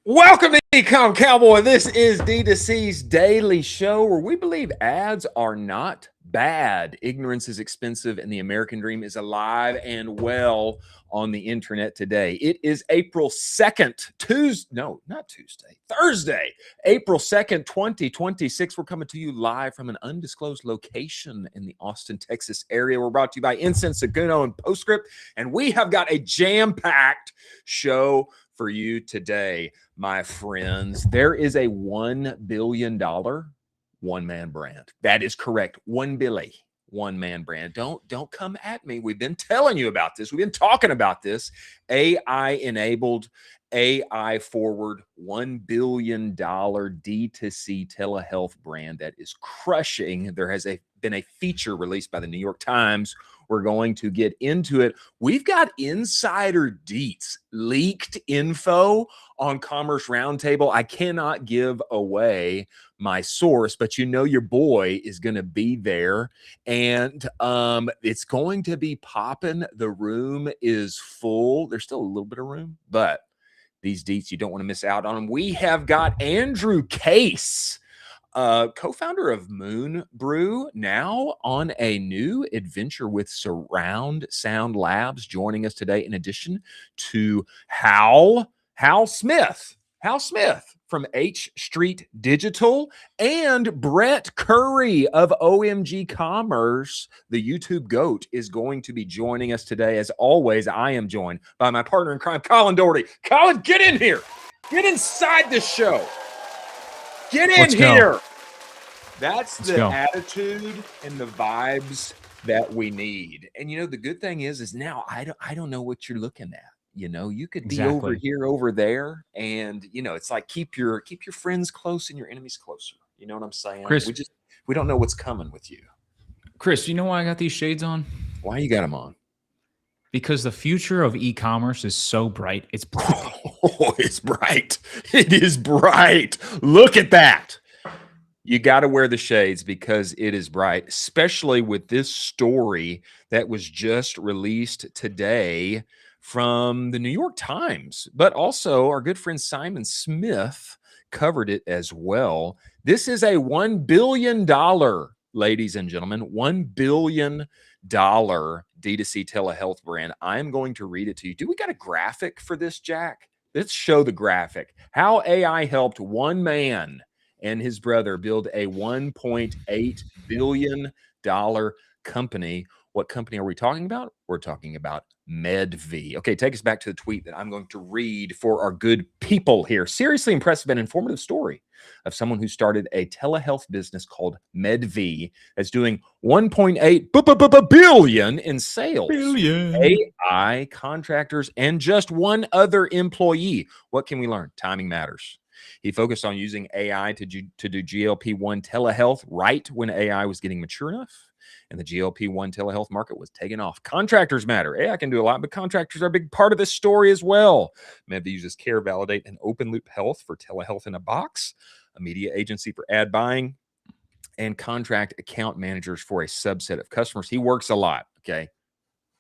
Welcome to Ecom Cowboy. This is D2C's daily show where we believe ads are not bad. Ignorance is expensive and the American dream is alive and well on the internet today. It is April 2nd, Thursday, April 2nd, 2026. We're coming to you live from an undisclosed location in the Austin, Texas area. We're brought to you by Incense, Seguno, and Postscript, and we have got a jam-packed show for you today, my friends. There is a $1 billion one-man brand. That is correct. One-man brand. Don't come at me. We've been telling you about this. We've been talking about this. AI-enabled, AI-forward, $1 billion D2C telehealth brand that is crushing. There has been a feature released by the New York Times. We're going to get into it. We've got insider deets, leaked info on Commerce Roundtable. I cannot give away my source, but you know your boy is going to be there, and it's going to be popping. The room is full. There's still a little bit of room, but these deets, you don't want to miss out on them. We have got Andrew Case, co-founder of Moon Brew, now on a new adventure with Surround Sound Labs, joining us today, in addition to Hal Smith from H Street Digital, and Brett Curry of OMG Commerce, the YouTube GOAT, is going to be joining us today. As always, I am joined by my partner in crime, Colin Doherty. Colin, get in here. Get inside this show. Get in here. That's the attitude and the vibes that we need. And you know, the good thing is now I don't know what you're looking at. You know, you could be over here, over there, and you know, it's like keep your friends close and your enemies closer. You know what I'm saying? Chris, we don't know what's coming with you. Chris, you know why I got these shades on? Why you got them on? Because the future of e-commerce is so bright. It's bright. Oh, it's bright. It is bright. Look at that. You got to wear the shades because it is bright, especially with this story that was just released today from the New York Times, but also our good friend Simon Smith covered it as well. This is a $1 billion, ladies and gentlemen, $1 billion D2C telehealth brand. I'm going to read it to you. Do we got a graphic for this, Jack? Let's show the graphic. How AI helped one man and his brother build a $1.8 billion company. What company are we talking about? We're talking about Medvi. Okay, take us back to the tweet that I'm going to read for our good people here. Seriously impressive and informative story of someone who started a telehealth business called Medvi that's doing 1.8 billion in sales. AI, contractors, and just one other employee. What can we learn? Timing matters. He focused on using AI to do GLP-1 telehealth right when AI was getting mature enough and the GLP-1 telehealth market was taking off. Contractors matter. AI can do a lot, but contractors are a big part of this story as well. Medvi uses Care, Validate, and Open Loop Health for telehealth in a box, a media agency for ad buying, and contract account managers for a subset of customers. He works a lot, okay?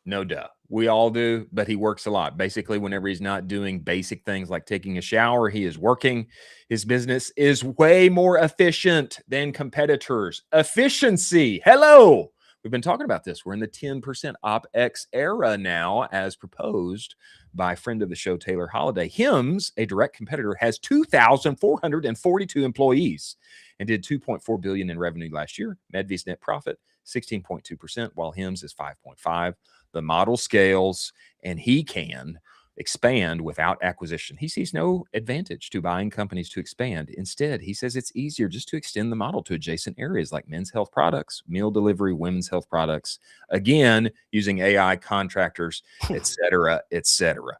No duh. We all do, but he works a lot. Basically, whenever he's not doing basic things like taking a shower, he is working. His business is way more efficient than competitors. Efficiency. Hello. We've been talking about this. We're in the 10% OpEx era now, as proposed by friend of the show, Taylor Holiday. Hims, a direct competitor, has 2,442 employees and did $2.4 billion in revenue last year. Medvi's net profit, 16.2%, while Hims is 5.5%. The model scales, and he can expand without acquisition. He sees no advantage to buying companies to expand. Instead, he says it's easier just to extend the model to adjacent areas like men's health products, meal delivery, women's health products, again, using AI, contractors, et cetera, et cetera.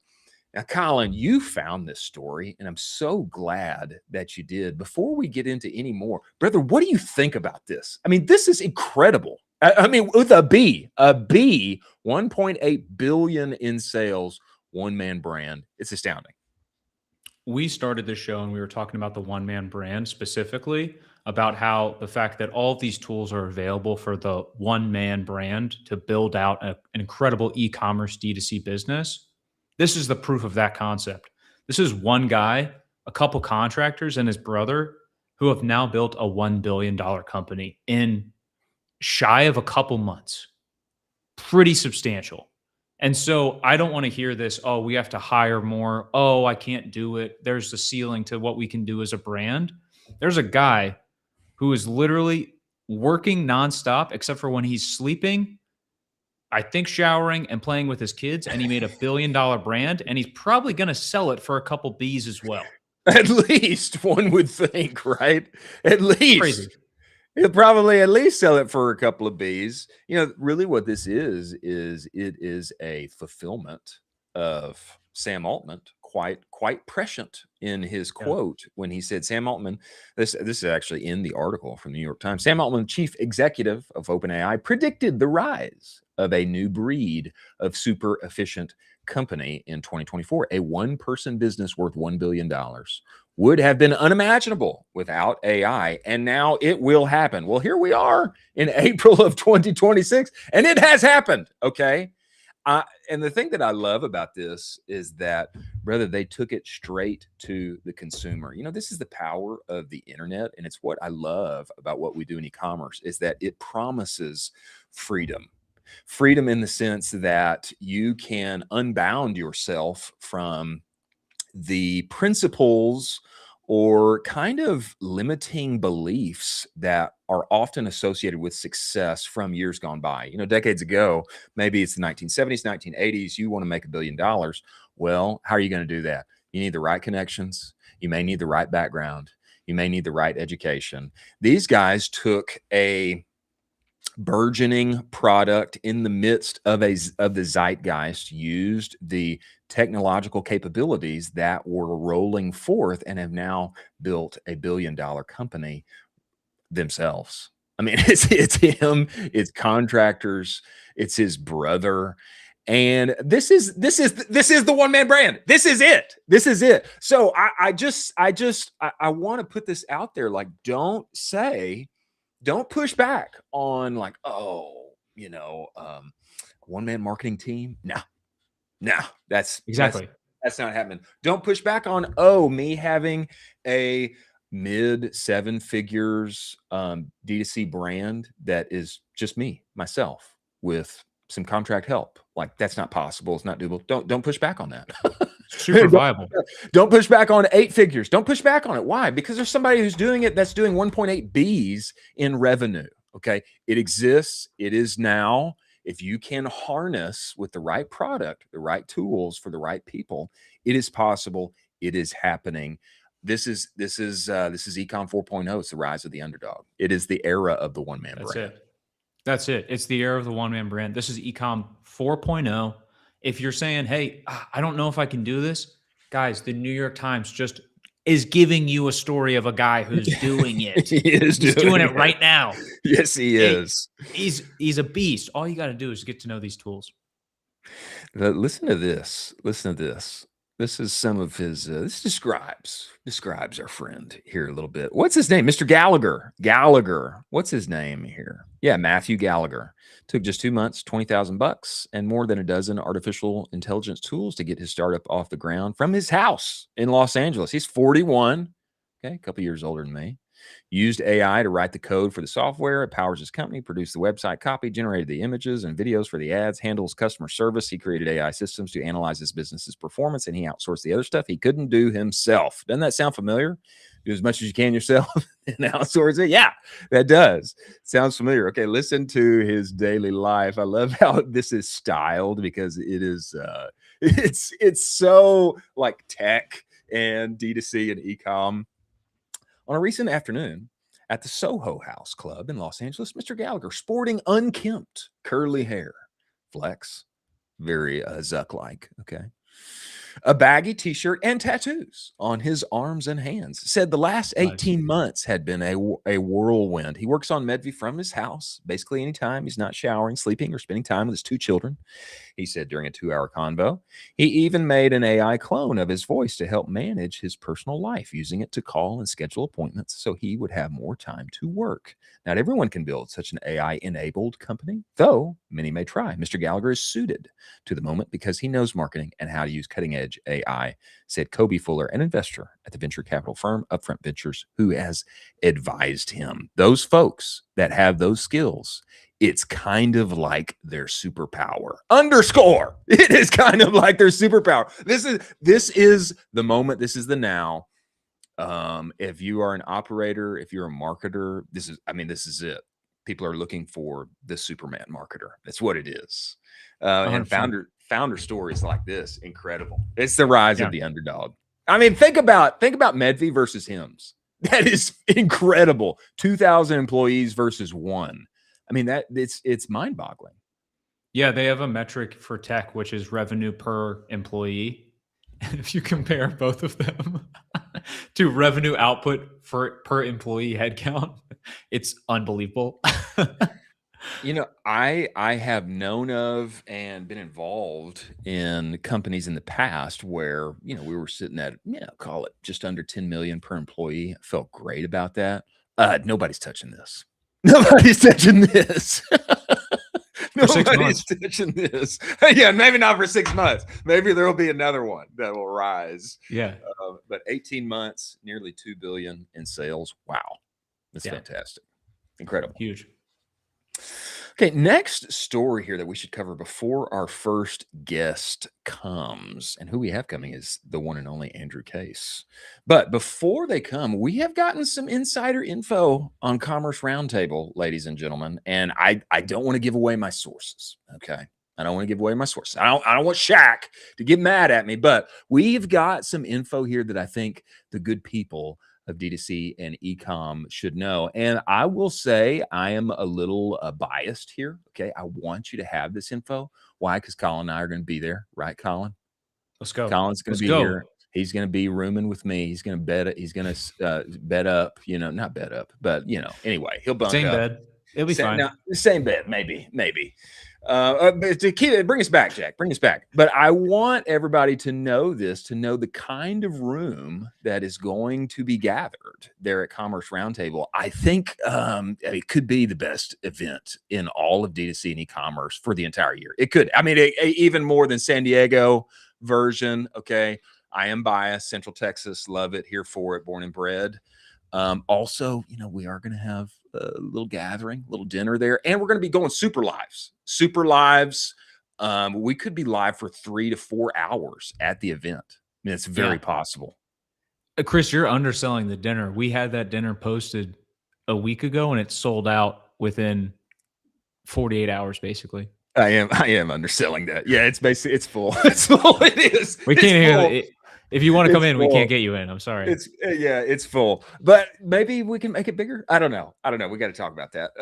Now, Colin, you found this story, and I'm so glad that you did. Before we get into any more, brother, what do you think about this? I mean, this is incredible. I mean, with a B, 1.8 billion in sales, one-man brand. It's astounding. We started this show and we were talking about the one-man brand specifically, about how the fact that all of these tools are available for the one-man brand to build out an incredible e-commerce D2C business. This is the proof of that concept. This is one guy a couple contractors and his brother who have now built a $1 billion company in shy of a couple months. Pretty substantial. And so I don't want to hear this, oh, we have to hire more. Oh, I can't do it. There's the ceiling to what we can do as a brand. There's a guy who is literally working nonstop, except for when he's sleeping, I think showering and playing with his kids. And he made $1 billion brand, and he's probably going to sell it for a couple B's as well. At least one would think, right? At least. Crazy. He'll probably at least sell it for a couple of B's. You know, really what this is it is a fulfillment of Sam Altman, quite prescient in his quote when he said, Sam Altman, this is actually in the article from the New York Times. Sam Altman, chief executive of OpenAI, predicted the rise of a new breed of super efficient company in 2024. A one-person business worth $1 billion would have been unimaginable without AI, and now it will happen. Well, here we are in April of 2026, and it has happened, okay? And the thing that I love about this is that, brother, they took it straight to the consumer. You know, this is the power of the internet, and it's what I love about what we do in e-commerce is that it promises freedom. Freedom in the sense that you can unbound yourself from the principles or kind of limiting beliefs that are often associated with success from years gone by. You know, decades ago, maybe it's the 1970s, 1980s, you want to make $1 billion. Well, how are you going to do that? You need the right connections. You may need the right background. You may need the right education. These guys took a burgeoning product in the midst of the zeitgeist, used the technological capabilities that were rolling forth, and have now built a $1 billion company themselves. I mean, it's him, it's contractors, it's his brother. And this is the one-man brand. This is it. This is it. So I want to put this out there. Like, don't push back on like, oh, one-man marketing team. No, that's Exactly. that's not happening. Don't push back on, me having a mid seven figures D2C brand that is just myself with some contract help. Like, that's not possible. It's not doable. Don't push back on that. Super viable. Don't push back on 8 figures. Don't push back on it. Why? Because there's somebody who's doing it that's doing 1.8 B's in revenue. Okay. It exists. It is now. If you can harness with the right product, the right tools for the right people, it is possible. It is happening. This is Ecom 4.0. It's the rise of the underdog. It is the era of the one-man brand. That's it. It's the era of the one-man brand. This is Ecom 4.0. If you're saying, hey, I don't know if I can do this, guys, the New York Times just is giving you a story of a guy who's doing it. He's doing it right now. Yes, he is. He's a beast. All you got to do is get to know these tools. Listen to this. Listen to this. This is some of his, this describes our friend here a little bit. What's his name? Mr. Gallagher. What's his name here? Yeah, Matthew Gallagher. Took just 2 months, $20,000 and more than a dozen artificial intelligence tools to get his startup off the ground from his house in Los Angeles. He's 41. Okay, a couple years older than me. Used AI to write the code for the software. It powers his company, produced the website copy, generated the images and videos for the ads, handles customer service. He created AI systems to analyze his business's performance, and he outsourced the other stuff he couldn't do himself. Doesn't that sound familiar? Do as much as you can yourself and outsource it. Yeah, that does. Sounds familiar. Okay, listen to his daily life. I love how this is styled because it is, it's so like tech and D2C and e-com. On a recent afternoon at the Soho House Club in Los Angeles, Mr. Gallagher, sporting unkempt curly hair, flex, very Zuck-like, okay, a baggy t-shirt and tattoos on his arms and hands, said the last 18 months had been a whirlwind. He works on Medvi from his house, basically anytime he's not showering, sleeping, or spending time with his 2 children. He said during a 2-hour convo, he even made an AI clone of his voice to help manage his personal life, using it to call and schedule appointments so he would have more time to work. Not everyone can build such an AI-enabled company, though many may try. Mr. Gallagher is suited to the moment because he knows marketing and how to use cutting-edge edge AI, said Kobe Fuller, an investor at the venture capital firm Upfront Ventures, who has advised him. Those folks that have those skills, it's kind of like their superpower. Underscore. It is kind of like their superpower. This is the moment. This is the now. If you are an operator, if you're a marketer, this is it. People are looking for the Superman marketer. That's what it is. And 100%. founder stories like this, incredible. It's the rise of the underdog. I mean, think about Medvi versus Hims. That is incredible. 2,000 employees versus one. I mean, it's mind-boggling. Yeah, they have a metric for tech, which is revenue per employee. And if you compare both of them to revenue output per employee headcount, it's unbelievable. I have known of and been involved in companies in the past where, we were sitting at, call it just under 10 million per employee. I felt great about that. Nobody's touching this. Nobody's touching this. Nobody's touching this. Yeah, maybe not for 6 months. Maybe there will be another one that will rise. Yeah. But 18 months, nearly 2 billion in sales. Wow. That's fantastic. Incredible. Huge. Okay, next story here that we should cover before our first guest comes, and who we have coming is the one and only Andrew Case. But before they come, we have gotten some insider info on Commerce Roundtable, ladies and gentlemen, and I don't want to give away my sources, okay? I don't want to give away my sources. I don't want Shaq to get mad at me, but we've got some info here that I think the good people of D2C and ecom should know. And I will say I am a little biased here. Okay. I want you to have this info. Why? Because Colin and I are going to be there. Right, Colin? Let's go. Colin's going to be here. He's going to be rooming with me. He's going to bet. He's going to bed up, not bed up, but anyway, he'll bunk same up. Bed. It'll be fine. No, same bed. Maybe. But to keep it, bring us back, Jack. Bring us back. But I want everybody to know this, to know the kind of room that is going to be gathered there at Commerce Roundtable. I think it could be the best event in all of D2C and e-commerce for the entire year. It could. I mean, even more than San Diego version. Okay. I am biased. Central Texas, love it. Here for it. Born and bred. Also, we are going to have a little gathering, a little dinner there, and we're going to be going super lives. We could be live for 3 to 4 hours at the event. I mean, it's very possible. Chris, you're underselling the dinner. We had that dinner posted a week ago, and it sold out within 48 hours, basically. I am underselling that. Yeah, it's basically it's full. It's full. It is. We can't hear it. If you want to come in, we can't get you in. I'm sorry. It's full. But maybe we can make it bigger. I don't know. We got to talk about that.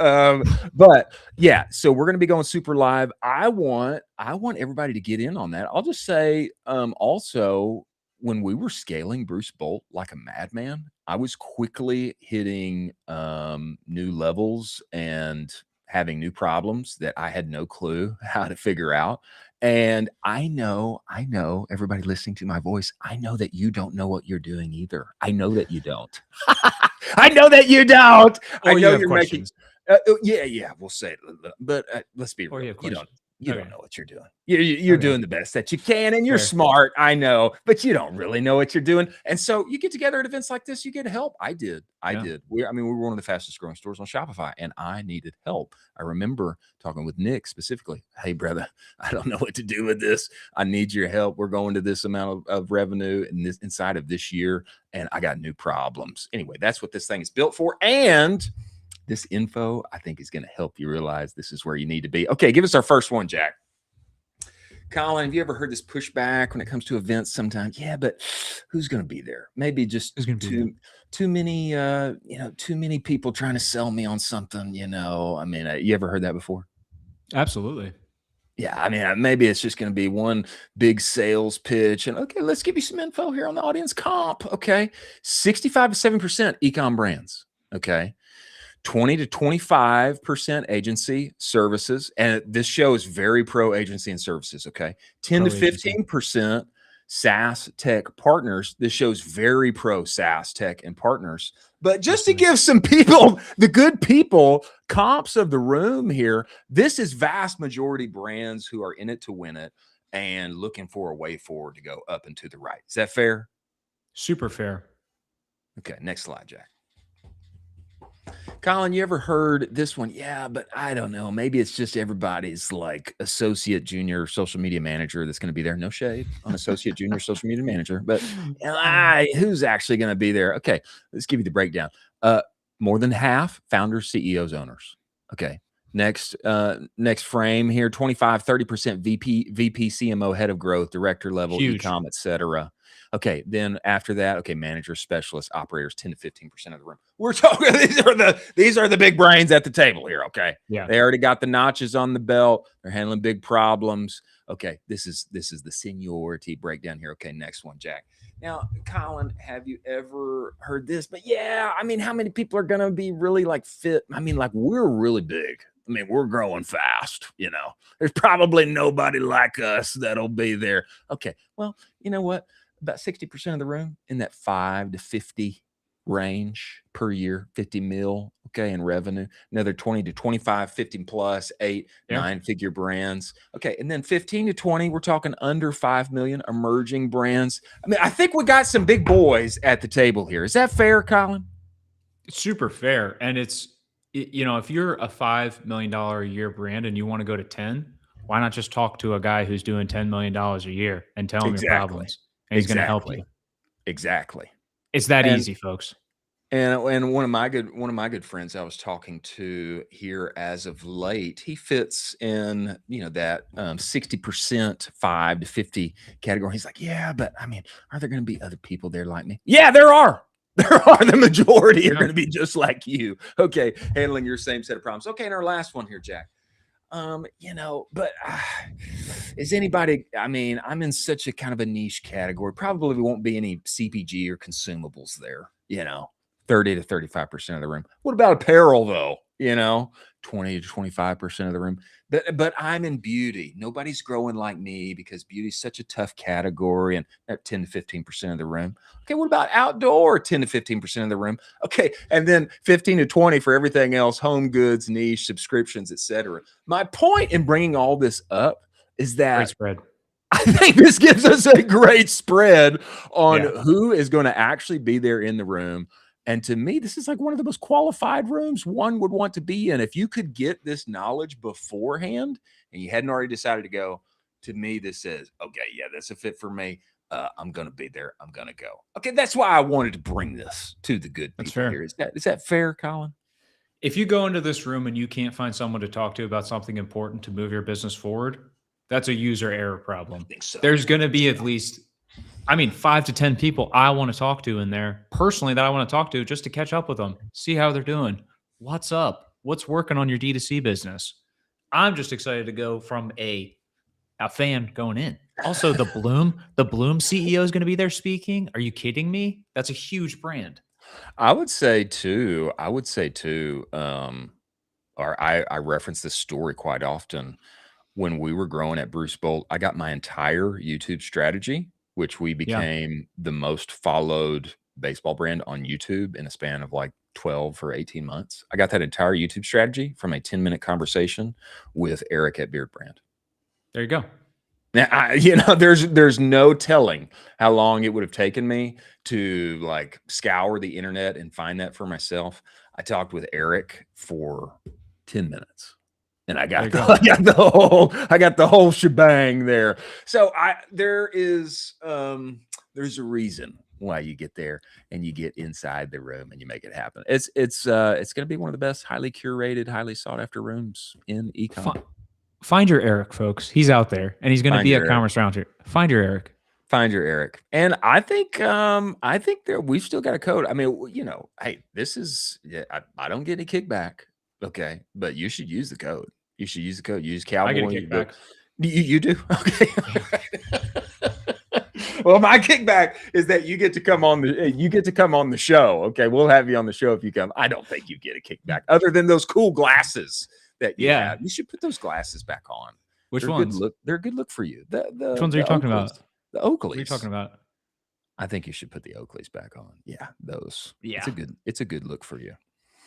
But yeah, so we're going to be going super live. I want everybody to get in on that. I'll just say, also, when we were scaling Bruce Bolt like a madman, I was quickly hitting new levels and having new problems that I had no clue how to figure out. And I know everybody listening to my voice, I know that you don't know what you're doing either. I know that you don't. I know that you don't. I know you're questions. Making, we'll say it. But let's be real. You don't know what you're doing. You're doing the best that you can, and you're smart. I know, but you don't really know what you're doing. And so you get together at events like this, you get help. I did. We were one of the fastest growing stores on Shopify, and I needed help. I remember talking with Nick specifically. Hey, brother, I don't know what to do with this. I need your help. We're going to this amount of revenue inside of this year, and I got new problems. Anyway, that's what this thing is built for. And this info, I think, is going to help you realize this is where you need to be. Okay, give us our first one, Jack. Colin, have you ever heard this pushback when it comes to events sometimes? Yeah, but who's going to be there? Maybe just too many people trying to sell me on something, I mean, you ever heard that before? Absolutely. Yeah, I mean, maybe it's just going to be one big sales pitch. And okay, let's give you some info here on the audience comp. Okay, 65 to 7% ecom brands. Okay. 20 to 25% agency services. And this show is very pro agency and services. Okay. 10 to 15% SaaS tech partners. This show's very pro SaaS tech and partners. But just to give some people, the good people, comps of the room here, this is vast majority brands who are in it to win it. and looking for a way forward to go up and to the right. Is that fair? Super fair. Okay, next slide, Jack. Colin, you ever heard this one? Yeah, but I don't know. Maybe it's just everybody's like associate junior social media manager that's going to be there. No shade on associate junior social media manager, but who's actually going to be there? Okay, let's give you the breakdown. More than half founders, CEOs, owners. Okay. Next frame here, 25-30% VP, CMO, head of growth, director level, Huge. ecom, etc. Okay, then after that, okay, managers, specialists, operators, 10 to 15% of the room. We're talking these are the big brains at the table here. Okay. Yeah. They already got the notches on the belt. They're handling big problems. Okay, this is the seniority breakdown here. Okay, next one, Jack. Now, Colin, have you ever heard this? But yeah, I mean, how many people are gonna be really like fit? I mean, like we're really big. I mean, we're growing fast, you know. There's probably nobody like us that'll be there. Okay, well, you know what? About 60% of the room in that 5 to 50 range per year, 50 mil, okay, in revenue. Another 20 to 25, 15 plus, 8, 9-figure brands. Okay, and then 15 to 20, we're talking under 5 million emerging brands. I mean, I think we got some big boys at the table here. Is that fair, Colin? It's super fair. And it's, you know, if you're a $5 million a year brand and you want to go to 10, why not just talk to a guy who's doing $10 million a year and tell him your problems? And he's going to help you. Exactly. It's that easy, folks. And one of my good friends I was talking to here as of late, he fits in, you know, that 60% 5 to 50 category. He's like, yeah, but I mean, are there going to be other people there like me? Yeah, there are. There are. The majority are going to be just like you. Okay, handling your same set of problems. Okay, and our last one here, Jack. You know, but is anybody, I mean, I'm in such a kind of a niche category. Probably won't be any CPG or consumables there, you know, 30 to 35% of the room. What about apparel though? You know, 20 to 25% of the room. But I'm in beauty. Nobody's growing like me because beauty is such a tough category, and at 10 to 15% of the room. Okay, what about outdoor? 10 to 15% of the room. Okay, and then 15 to 20 for everything else, home goods, niche, subscriptions, etc. My point in bringing all this up is that great spread. I think this gives us a great spread on who is going to actually be there in the room. And to me, this is like one of the most qualified rooms one would want to be in. If you could get this knowledge beforehand and you hadn't already decided to go, to me, this says, okay, yeah, that's a fit for me. I'm going to be there. I'm going to go. Okay, that's why I wanted to bring this to the good people here. Is that fair, Colin? If you go into this room and you can't find someone to talk to about something important to move your business forward, that's a user error problem. I think so. There's going to be at least, I mean, 5 to 10 people I want to talk to in there personally that I want to talk to just to catch up with them, see how they're doing. What's up? What's working on your D2C business? I'm just excited to go from a fan going in. Also, the Bloom CEO is going to be there speaking. Are you kidding me? That's a huge brand. I would say too, or I reference this story quite often. When we were growing at Bruce Bolt, I got my entire YouTube strategy, which we became the most followed baseball brand on YouTube in a span of like 12 or 18 months. I got that entire YouTube strategy from a 10-minute conversation with Eric at Beard Brand. There you go. Now, you know, there's no telling how long it would have taken me to like scour the internet and find that for myself. I talked with Eric for 10 minutes. And I got the whole shebang there. So there's a reason why you get there and you get inside the room and you make it happen. It's going to be one of the best, highly curated, highly sought after rooms in e-com. Find your Eric, folks. He's out there and he's going to be at Commerce Roundtable. Find your Eric. Find your Eric. And I think there we've still got a code. I mean, you know, hey, this is I don't get any kickback. Okay, but you should use the code. You should use the code. Use Cowboy. I get a kickback. You do? Okay. Well, my kickback is that you get to come on the show. Okay, we'll have you on the show if you come. I don't think you get a kickback other than those cool glasses that you have. You should put those glasses back on. Which ones? They're a good look for you. Which ones are you talking about? The Oakleys. What are you talking about? I think you should put the Oakleys back on. Yeah, those. Yeah, it's a good look for you.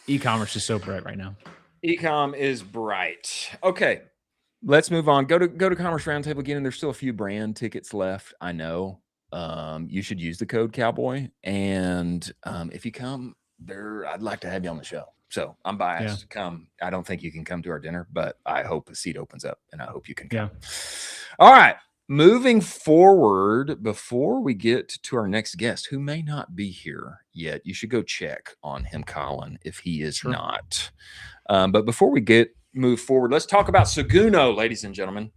E-commerce is so bright right now. E-com is bright. Okay. let's move on. Go to Commerce Roundtable again, and there's still a few brand tickets left. I know. You should use the code Cowboy, and if you come there, I'd like to have you on the show. So I'm Yeah. biased. Come. I don't think you can come to our dinner, but I hope a seat opens up, and I hope you can come. Yeah. All right. Moving forward, before we get to our next guest, who may not be here yet, you should go check on him, Colin, if he is Sure. not. But before we move forward, let's talk about Seguno, ladies and gentlemen.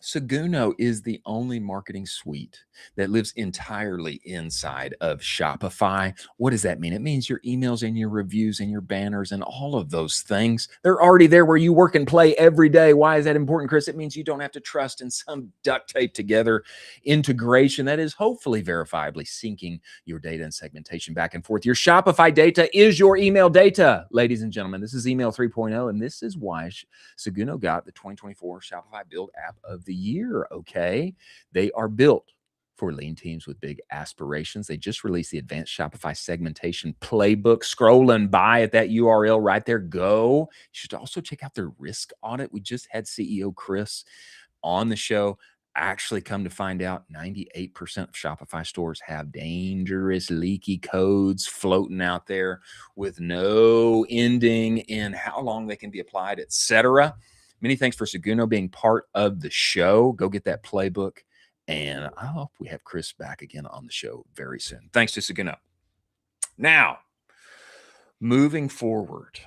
Seguno is the only marketing suite that lives entirely inside of Shopify. What does that mean? It means your emails and your reviews and your banners and all of those things, they're already there where you work and play every day. Why is that important, Chris? It means you don't have to trust in some duct tape together integration that is hopefully verifiably syncing your data and segmentation back and forth. Your Shopify data is your email data, ladies and gentlemen. This is email 3.0, and this is why Seguno got the 2024 Shopify Build App of the Year. Okay, they are built for lean teams with big aspirations. They just released the advanced Shopify segmentation playbook. Scrolling by at that URL right there. Go. You should also check out their risk audit. We just had CEO Chris on the show. Actually, come to find out, 98% of Shopify stores have dangerous, leaky codes floating out there with no ending in how long they can be applied, etc. Many thanks for Seguno being part of the show. Go get that playbook. And I hope we have Chris back again on the show very soon. Thanks to Seguno. Now, moving forward,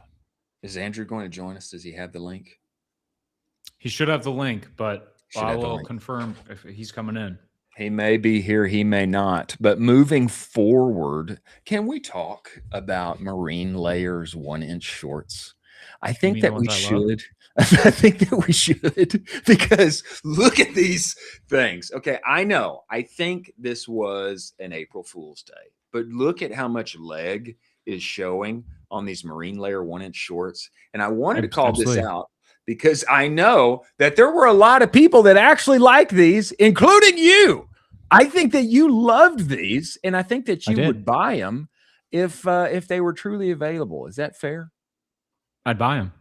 is Andrew going to join us? Does he have the link? He should have the link, but I will confirm if he's coming in. He may be here, he may not. But moving forward, can we talk about Marine Layers 1-inch shorts? I think that we should. I think that we should, because look at these things. Okay, I know. I think this was an April Fool's Day, but look at how much leg is showing on these Marine Layer 1-inch shorts. And I wanted to call this out because I know that there were a lot of people that actually like these, including you. I think that you loved these, and I think that you would buy them if they were truly available. Is that fair? I'd buy them.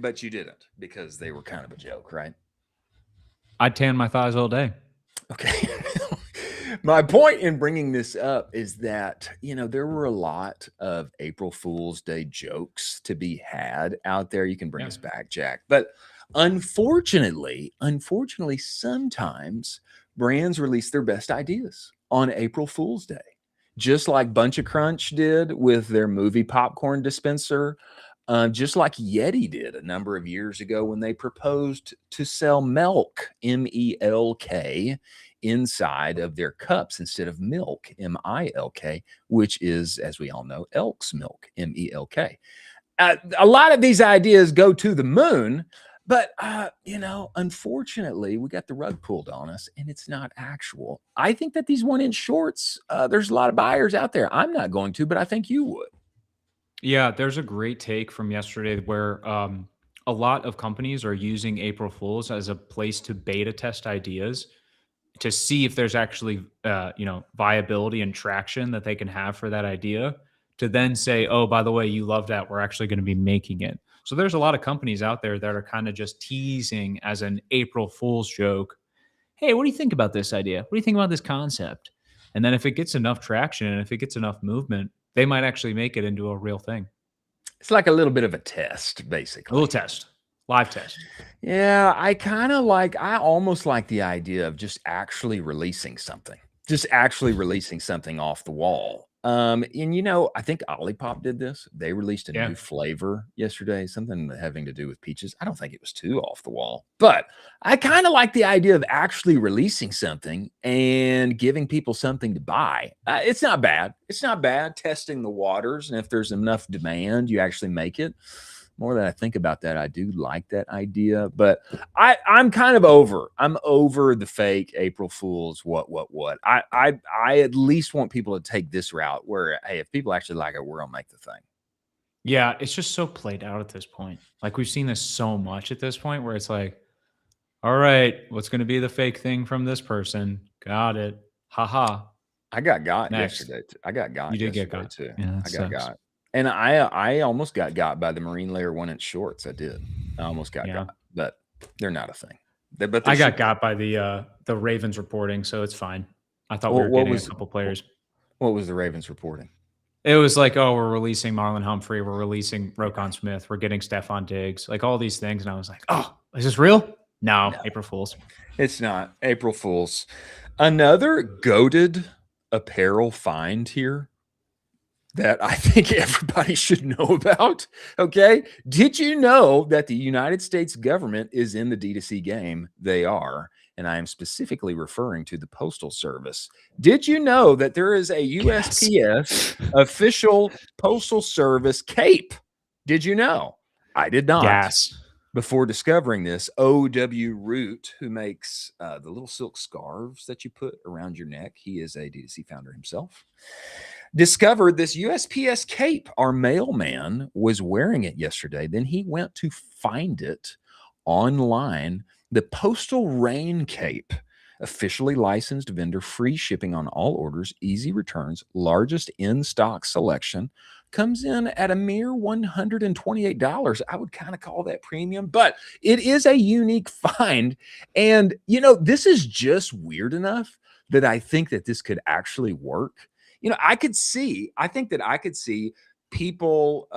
But you didn't, because they were kind of a joke, right? I'd tan my thighs all day. Okay. My point in bringing this up is that, there were a lot of April Fool's Day jokes to be had out there. You can bring us back, Jack. But unfortunately, sometimes brands release their best ideas on April Fool's Day, just like Bunch of Crunch did with their movie popcorn dispenser. Just like Yeti did a number of years ago when they proposed to sell milk, M-E-L-K, inside of their cups instead of milk, M-I-L-K, which is, as we all know, elk's milk, M-E-L-K. A lot of these ideas go to the moon, but, unfortunately, we got the rug pulled on us, and it's not actual. I think that these 1-inch shorts, there's a lot of buyers out there. I'm not going to, but I think you would. Yeah, there's a great take from yesterday where a lot of companies are using April Fools as a place to beta test ideas to see if there's actually viability and traction that they can have for that idea, to then say, oh, by the way, you love that, we're actually going to be making it. So there's a lot of companies out there that are kind of just teasing as an April Fool's joke. Hey, what do you think about this idea? What do you think about this concept? And then if it gets enough traction and if it gets enough movement, they might actually make it into a real thing. It's like a little bit of a test, basically. A little test. Live test. Yeah, I almost like the idea of just actually releasing something. Off the wall. And I think Olipop did this. They released a new flavor yesterday, something having to do with peaches. I don't think it was too off the wall, but I kind of like the idea of actually releasing something and giving people something to buy. It's not bad. Testing the waters. And if there's enough demand, you actually make it. More than I think about that, I do like that idea, but I'm kind of over. I'm over the fake April Fools. What? I at least want people to take this route where, hey, if people actually like it, we're gonna make the thing. Yeah, it's just so played out at this point. Like, we've seen this so much at this point where it's like, all right, what's going to be the fake thing from this person? Got it. Haha. I got yesterday. I got got. You did get got too. Yeah, I got. And I almost got by the Marine Layer 1-inch shorts. I did. I almost got, but They're not a thing. But I there got should be. got by the Ravens reporting, so it's fine. I thought we What, were what getting a was couple players. what was the Ravens reporting? It was like, oh, we're releasing Marlon Humphrey, we're releasing Roquan Smith, we're getting Stephon Diggs, like all these things, and I was like, oh, is this real? No, No, April Fools. it's not. April Fools. Another goated apparel find here that I think everybody should know about. Okay. Did you know that the United States government is in the D2C game? They are. And I am specifically referring to the Postal Service. Did you know that there is a USPS official Postal Service cape? Did you know? I did not. Gas. Before discovering this, O.W. Root, who makes the little silk scarves that you put around your neck, he is a D2C founder himself, discovered this USPS cape. Our mailman was wearing it yesterday. Then he went to find it online. The Postal Rain Cape, officially licensed vendor, free shipping on all orders, easy returns, largest in-stock selection, comes in at a mere $128. I would kind of call that premium, but it is a unique find. And, this is just weird enough that I think that this could actually work. I think that I could see people,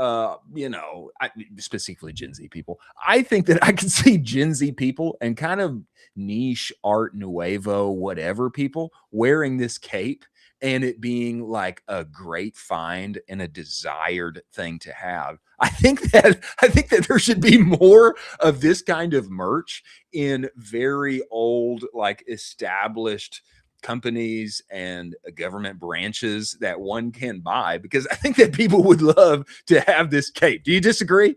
specifically Gen Z people. I think that I could see Gen Z people and kind of niche art nouveau, whatever people wearing this cape and it being like a great find and a desired thing to have. I think that there should be more of this kind of merch in very old, like established companies and government branches that one can buy, because I think that people would love to have this cape. Do you disagree?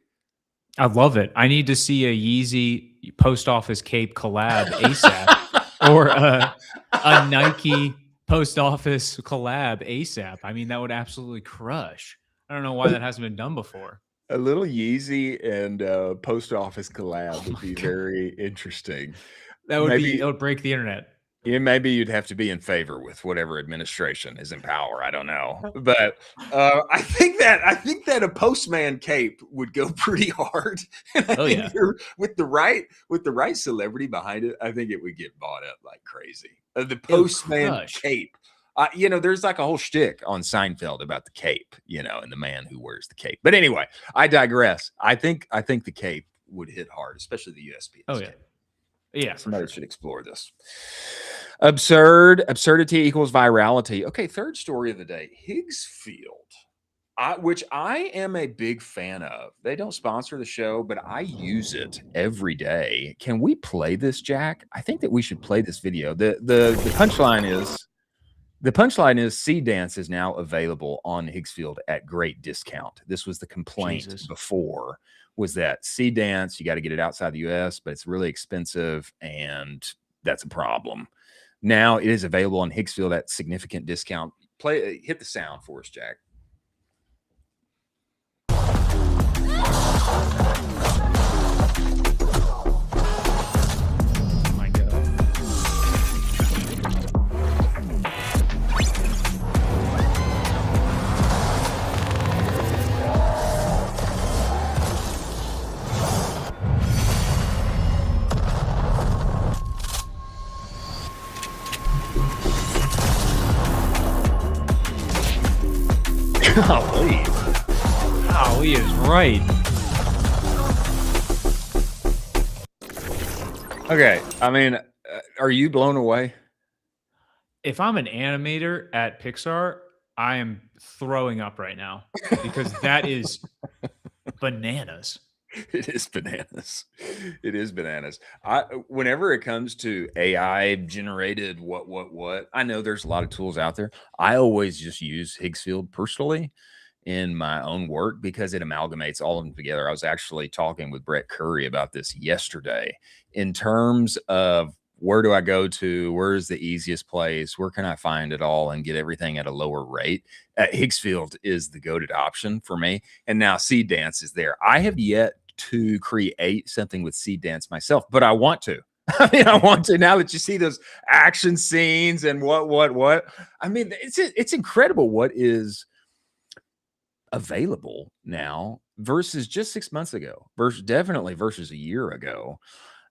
I love it. I need to see a Yeezy post office cape collab ASAP or a Nike post office collab ASAP. I mean, that would absolutely crush. I don't know why that hasn't been done before. A little Yeezy and post office collab would be very interesting. That would break the internet. Yeah, maybe you'd have to be in favor with whatever administration is in power. I don't know, but I think that a postman cape would go pretty hard. And I think with the right celebrity behind it, I think it would get bought up like crazy. The postman cape. There's like a whole shtick on Seinfeld about the cape, and the man who wears the cape. But anyway, I digress. I think the cape would hit hard, especially the USPS. Oh yeah. Cape. Yeah, somebody should explore this. Absurdity equals virality. Okay, third story of the day. Higgsfield, which I am a big fan of. They don't sponsor the show, but I use it every day. Can we play this, Jack? I think that we should play this video. The punchline is Seed Dance is now available on Higgsfield at great discount. This was the complaint before, was that Seed Dance, you got to get it outside the US, but it's really expensive, and that's a problem. Now it is available on Higgsfield at significant discount. Hit the sound for us, Jack. Oh my God. Golly. Oh, he is right. Okay. I mean, are you blown away? If I'm an animator at Pixar, I am throwing up right now because that is bananas. It is bananas. It is bananas. Whenever it comes to AI generated what, I know there's a lot of tools out there. I always just use Higgsfield personally in my own work because it amalgamates all of them together. I was actually talking with Brett Curry about this yesterday in terms of where do I go to? Where's the easiest place? Where can I find it all and get everything at a lower rate? Higgsfield is the go-to option for me. And now Seed Dance is there. I have yet to create something with Seed Dance myself, but I want to. I mean, I want to, now that you see those action scenes and what. I mean, it's incredible what is available now versus just 6 months ago, versus a year ago.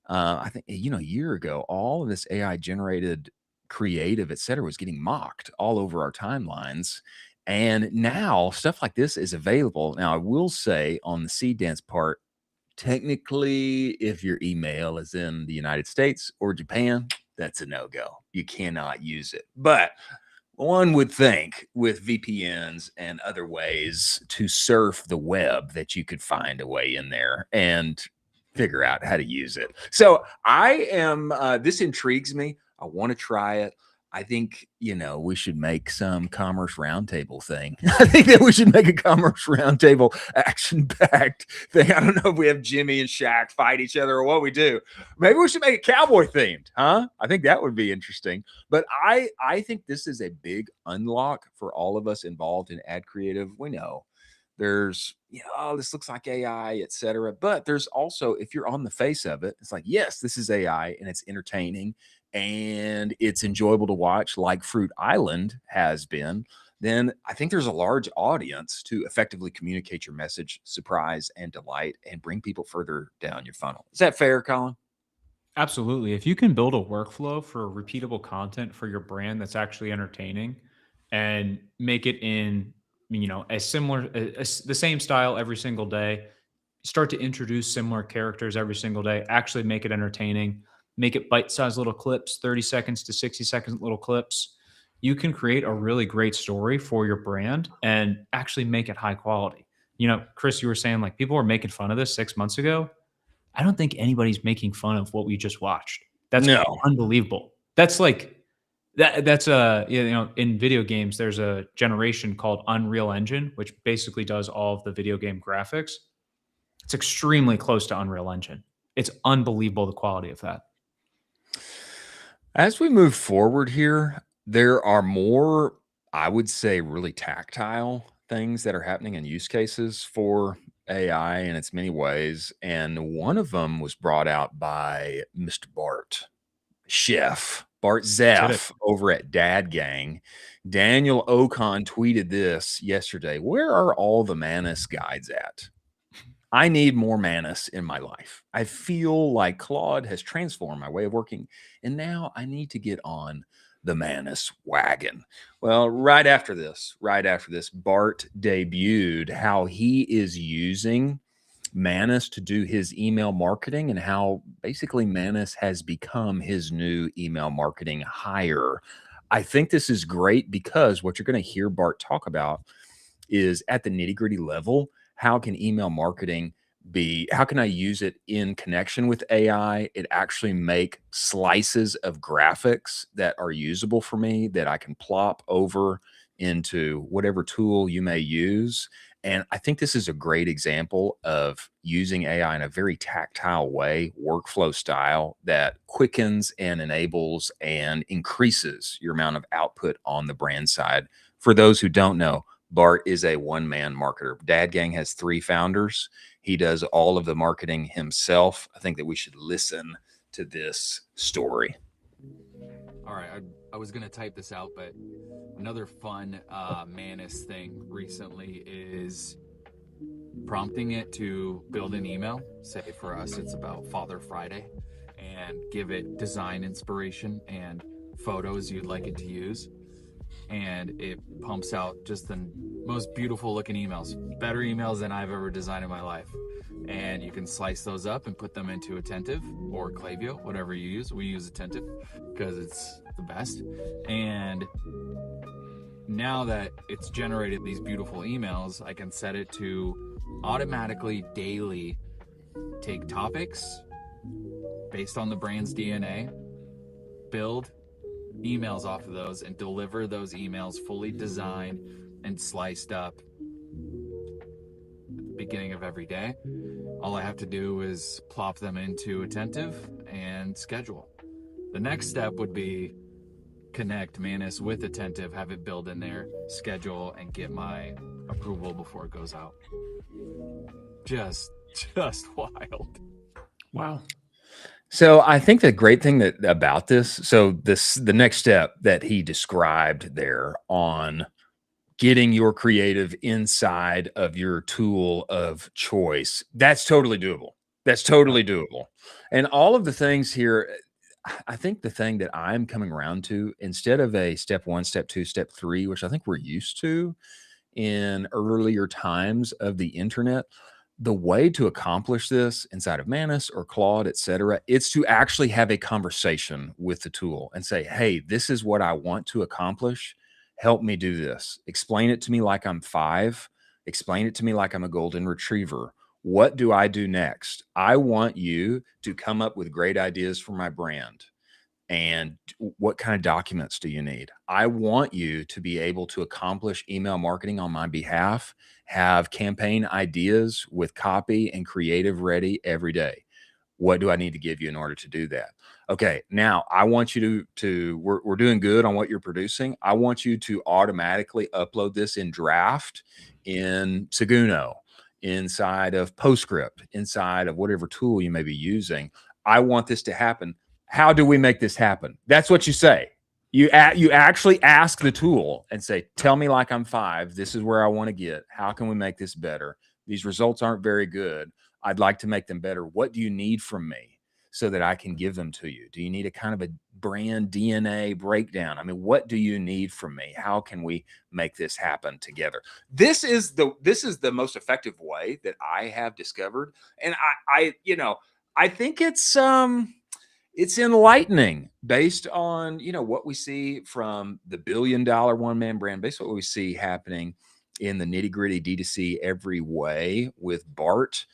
I think, a year ago, all of this AI generated creative, et cetera, was getting mocked all over our timelines. And now stuff like this is available. Now, I will say on the seed dance part, technically, if your email is in the United States or Japan, that's a no-go. You cannot use it. But one would think with VPNs and other ways to surf the web that you could find a way in there and figure out how to use it. So this intrigues me. I want to try it. I think, we should make some Commerce Roundtable thing. I think that we should make a Commerce Roundtable action-packed thing. I don't know if we have Jimmy and Shaq fight each other or what we do. Maybe we should make it cowboy themed, huh? I think that would be interesting. But I think this is a big unlock for all of us involved in ad creative. We know there's, this looks like AI, et cetera. But there's also, if you're on the face of it, it's like, yes, this is AI and it's entertaining and it's enjoyable to watch like Fruit Island has been. Then I think there's a large audience to effectively communicate your message, surprise and delight, and bring people further down your funnel. Is that fair, Colin? Absolutely. If you can build a workflow for repeatable content for your brand that's actually entertaining and make it in, a similar, the same style every single day, start to introduce similar characters every single day, actually make it entertaining, make it bite-sized little clips, 30 seconds to 60-second little clips. You can create a really great story for your brand and actually make it high quality. Chris, you were saying like people were making fun of this 6 months ago. I don't think anybody's making fun of what we just watched. That's No. unbelievable. That's like that's in video games there's a generation called Unreal Engine, which basically does all of the video game graphics. It's extremely close to Unreal Engine. It's unbelievable the quality of that. As we move forward here, there are more, I would say, really tactile things that are happening in use cases for AI in its many ways. And one of them was brought out by Mr. Bart Zeff over at Dad Gang. Daniel Ocon tweeted this yesterday. Where are all the Manus guides at? I need more Manus in my life. I feel like Claude has transformed my way of working, and now I need to get on the Manus wagon. Well, right after this, Bart debuted how he is using Manus to do his email marketing and how basically Manus has become his new email marketing hire. I think this is great because what you're going to hear Bart talk about is at the nitty-gritty level, how can email marketing how can I use it in connection with AI? It actually make slices of graphics that are usable for me that I can plop over into whatever tool you may use. And I think this is a great example of using AI in a very tactile way, workflow style that quickens and enables and increases your amount of output on the brand side. For those who don't know, Bart is a one-man marketer. Dad Gang has 3 founders. He does all of the marketing himself. I think that we should listen to this story. All right, I was going to type this out, but another fun Manus thing recently is prompting it to build an email. Say for us, it's about Father Friday, and give it design inspiration and photos you'd like it to use. And it pumps out just the most beautiful looking emails, better emails than I've ever designed in my life. And you can slice those up and put them into Attentive or Klaviyo, whatever you use. We use Attentive because it's the best. And now that it's generated these beautiful emails, I can set it to automatically daily take topics based on the brand's DNA, build emails off of those, and deliver those emails fully designed and sliced up at the beginning of every day. All I have to do is plop them into Attentive and schedule. The next step would be connect Manus with Attentive, have it build in there, schedule, and get my approval before it goes out. Just wild. Wow. So I think the great thing about the next step that he described there on getting your creative inside of your tool of choice, that's totally doable. That's totally doable. And all of the things here, I think the thing that I'm coming around to, instead of a step 1, step 2, step 3, which I think we're used to in earlier times of the internet, the way to accomplish this inside of Manus or Claude, et cetera, it's to actually have a conversation with the tool and say, hey, this is what I want to accomplish. Help me do this. Explain it to me like I'm 5. Explain it to me like I'm a golden retriever. What do I do next? I want you to come up with great ideas for my brand. And what kind of documents do you need? I want you to be able to accomplish email marketing on my behalf, have campaign ideas with copy and creative ready every day. What do I need to give you in order to do that? Okay, now I want you we're doing good on what you're producing. I want you to automatically upload this in draft in Seguno, inside of PostScript, inside of whatever tool you may be using. I want this to happen. How do we make this happen? That's what you say. You actually ask the tool and say, tell me like I'm 5. This is where I want to get. How can we make this better? These results aren't very good. I'd like to make them better. What do you need from me so that I can give them to you? Do you need a kind of a brand DNA breakdown? I mean, what do you need from me? How can we make this happen together? This is the most effective way that I have discovered. And I think it's enlightening based on, what we see from the $1 billion one-man brand, based on what we see happening in the nitty-gritty D2C every way with Bart.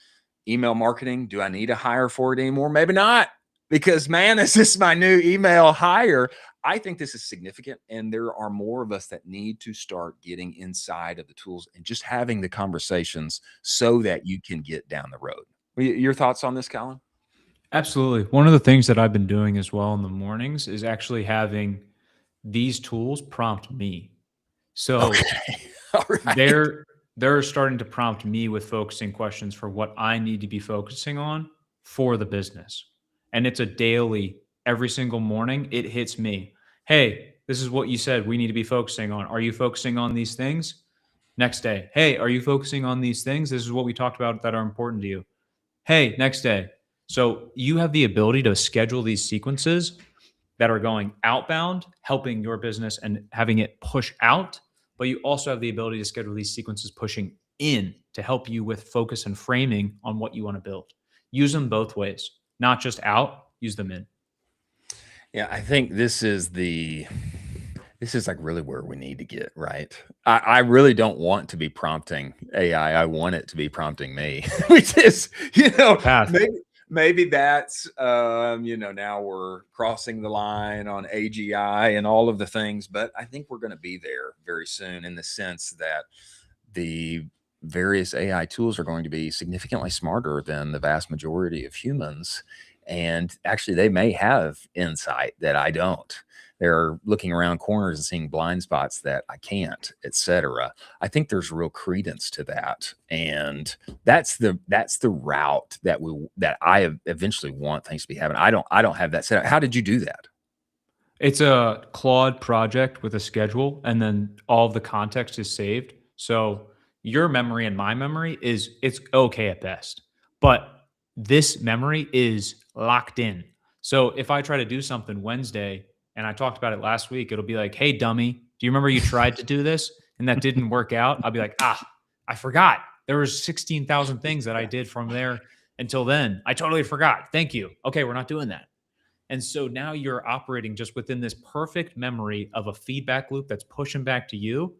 Email marketing, do I need to hire for it anymore? Maybe not, because man, is this my new email hire? I think this is significant, and there are more of us that need to start getting inside of the tools and just having the conversations so that you can get down the road. Your thoughts on this, Colin? Absolutely. One of the things that I've been doing as well in the mornings is actually having these tools prompt me. So All right. they're starting to prompt me with focusing questions for what I need to be focusing on for the business. And it's a daily, every single morning, it hits me. Hey, this is what you said we need to be focusing on. Are you focusing on these things? Next day, hey, are you focusing on these things? This is what we talked about that are important to you. Hey, next day. So you have the ability to schedule these sequences that are going outbound, helping your business and having it push out. But you also have the ability to schedule these sequences pushing in to help you with focus and framing on what you want to build. Use them both ways, not just out, use them in. Yeah, I think this is like really where we need to get, right? I really don't want to be prompting AI. I want it to be prompting me, which is, maybe that's, now we're crossing the line on AGI and all of the things, but I think we're going to be there very soon in the sense that the various AI tools are going to be significantly smarter than the vast majority of humans. And actually, they may have insight that I don't. They're looking around corners and seeing blind spots that I can't, et cetera. I think there's real credence to that. And that's the route that I eventually want things to be having. I don't have that set up. How did you do that? It's a Claude project with a schedule, and then all of the context is saved. So your memory and my memory it's okay at best, but this memory is locked in. So if I try to do something Wednesday, and I talked about it last week, it'll be like, hey, dummy, do you remember you tried to do this and that didn't work out? I'll be like, I forgot. There was 16,000 things that I did from there until then. I totally forgot. Thank you. Okay, we're not doing that. And so now you're operating just within this perfect memory of a feedback loop that's pushing back to you.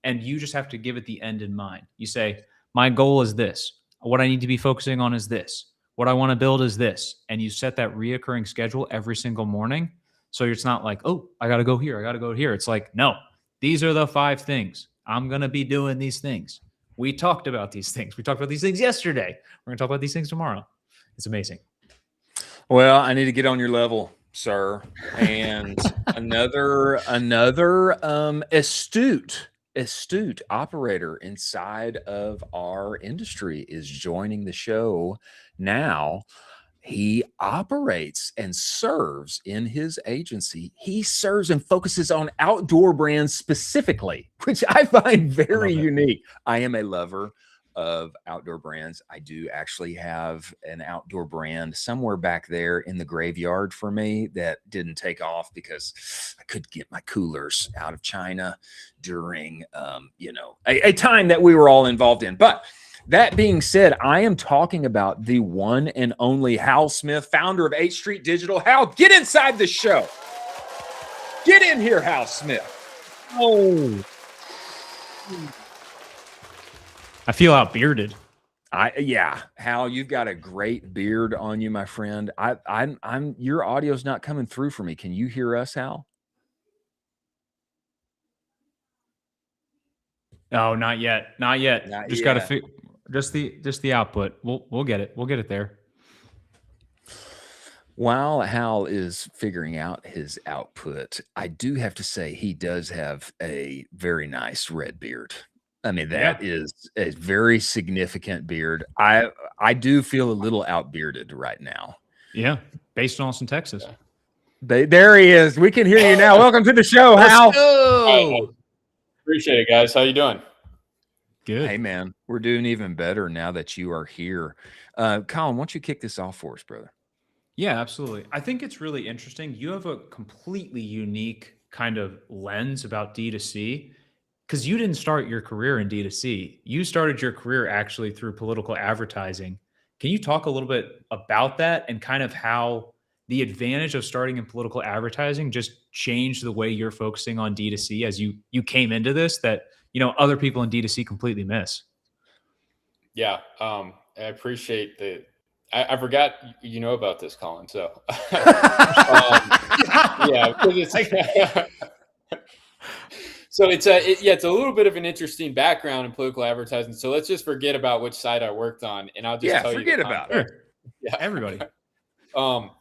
And you just have to give it the end in mind. You say, my goal is this. What I need to be focusing on is this. What I want to build is this. And you set that reoccurring schedule every single morning. So it's not like, oh, I got to go here. I got to go here. It's like, no, these are the 5 things. I'm going to be doing these things. We talked about these things. We talked about these things yesterday. We're going to talk about these things tomorrow. It's amazing. Well, I need to get on your level, sir. And another astute operator inside of our industry is joining the show now. He operates and serves in his agency. He serves and focuses on outdoor brands specifically, which I find very unique. I am a lover of outdoor brands. I do actually have an outdoor brand somewhere back there in the graveyard for me that didn't take off because I couldn't get my coolers out of China during, a time that we were all involved in. But that being said, I am talking about the one and only Hal Smith, founder of 8th Street Digital. Hal, get inside the show. Get in here, Hal Smith. Oh. I feel outbearded. Hal, you've got a great beard on you, my friend. I'm your audio's not coming through for me. Can you hear us, Hal? Oh, not yet. Not yet. Just got to just the output. We'll get it. We'll get it there. While Hal is figuring out his output, I do have to say he does have a very nice red beard. I mean, that is a very significant beard. I do feel a little outbearded right now. Yeah, based in Austin, Texas. There he is. We can hear you now. Welcome to the show, Hal. Hi. Appreciate it, guys. How you doing? Good. Hey, man, we're doing even better now that you are here. Colin, why don't you kick this off for us, brother? Yeah, absolutely. I think it's really interesting. You have a completely unique kind of lens about D2C because you didn't start your career in D2C. You started your career actually through political advertising. Can you talk a little bit about that and kind of how the advantage of starting in political advertising just changed the way you're focusing on D2C as you came into this that, other people in D2C completely miss? Yeah, I appreciate the. I forgot you know about this, Colin. So, yeah, so it's a little bit of an interesting background in political advertising. So let's just forget about which side I worked on, and I'll just tell you. Forget about it. Yeah, everybody. But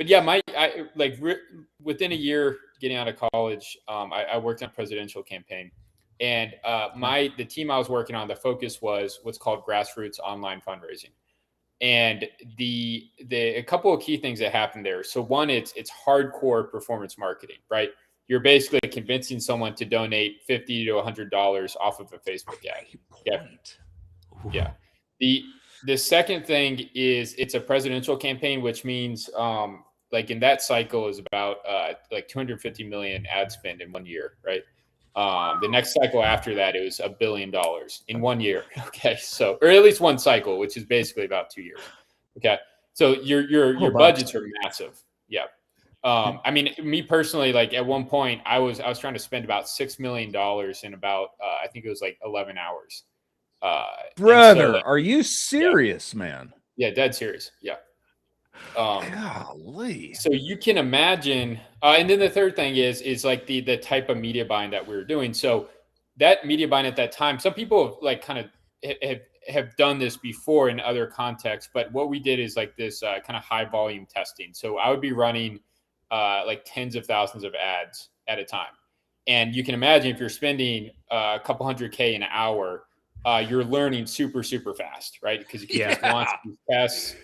yeah, within a year getting out of college, I worked on a presidential campaign, and the team I was working on, the focus was what's called grassroots online fundraising. And a couple of key things that happened there. So one, it's hardcore performance marketing, right? You're basically convincing someone to donate $50 to $100 off of a Facebook ad. Yeah. The second thing is it's a presidential campaign, which means in that cycle is about 250 million ad spend in 1 year, right? The next cycle after that, it was $1 billion in 1 year. Okay. So, or at least one cycle, which is basically about 2 years. Okay. So your budgets are massive. Yeah. I mean, me personally, at one point I was trying to spend about $6 million in about, I think it was 11 hours. Brother, are you serious, man? Yeah. Dead serious. Yeah. Golly. So you can imagine, and then the third thing is the type of media buying that we were doing. So that media buying at that time, some people have done this before in other contexts, but what we did is this kind of high volume testing. So I would be running tens of thousands of ads at a time, and you can imagine if you're spending a couple $100K an hour, you're learning super fast, right? Because you can just launch these tests.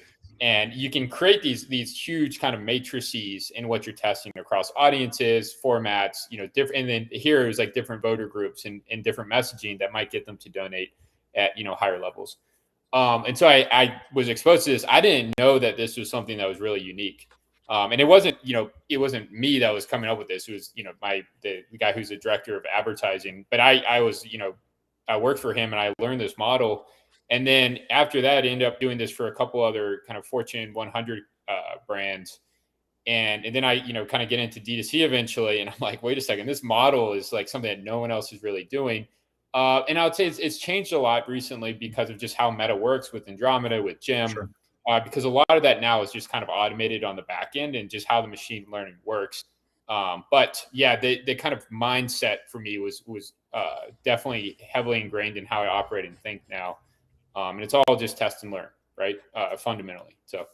And you can create these huge kind of matrices in what you're testing across audiences, formats, different. And then here is different voter groups and different messaging that might get them to donate at higher levels. And so I was exposed to this. I didn't know that this was something that was really unique. And it wasn't me that was coming up with this. It was the guy who's the director of advertising. But I worked for him and I learned this model. And then after that, I ended up doing this for a couple other kind of Fortune 100 brands. And then I, kind of get into D2C eventually. And I'm like, wait a second, this model is something that no one else is really doing. And I would say it's changed a lot recently because of just how Meta works with Andromeda, with Gem, because a lot of that now is just kind of automated on the back end and just how the machine learning works. But yeah, the kind of mindset for me was definitely heavily ingrained in how I operate and think now. And it's all just test and learn, right? Fundamentally. So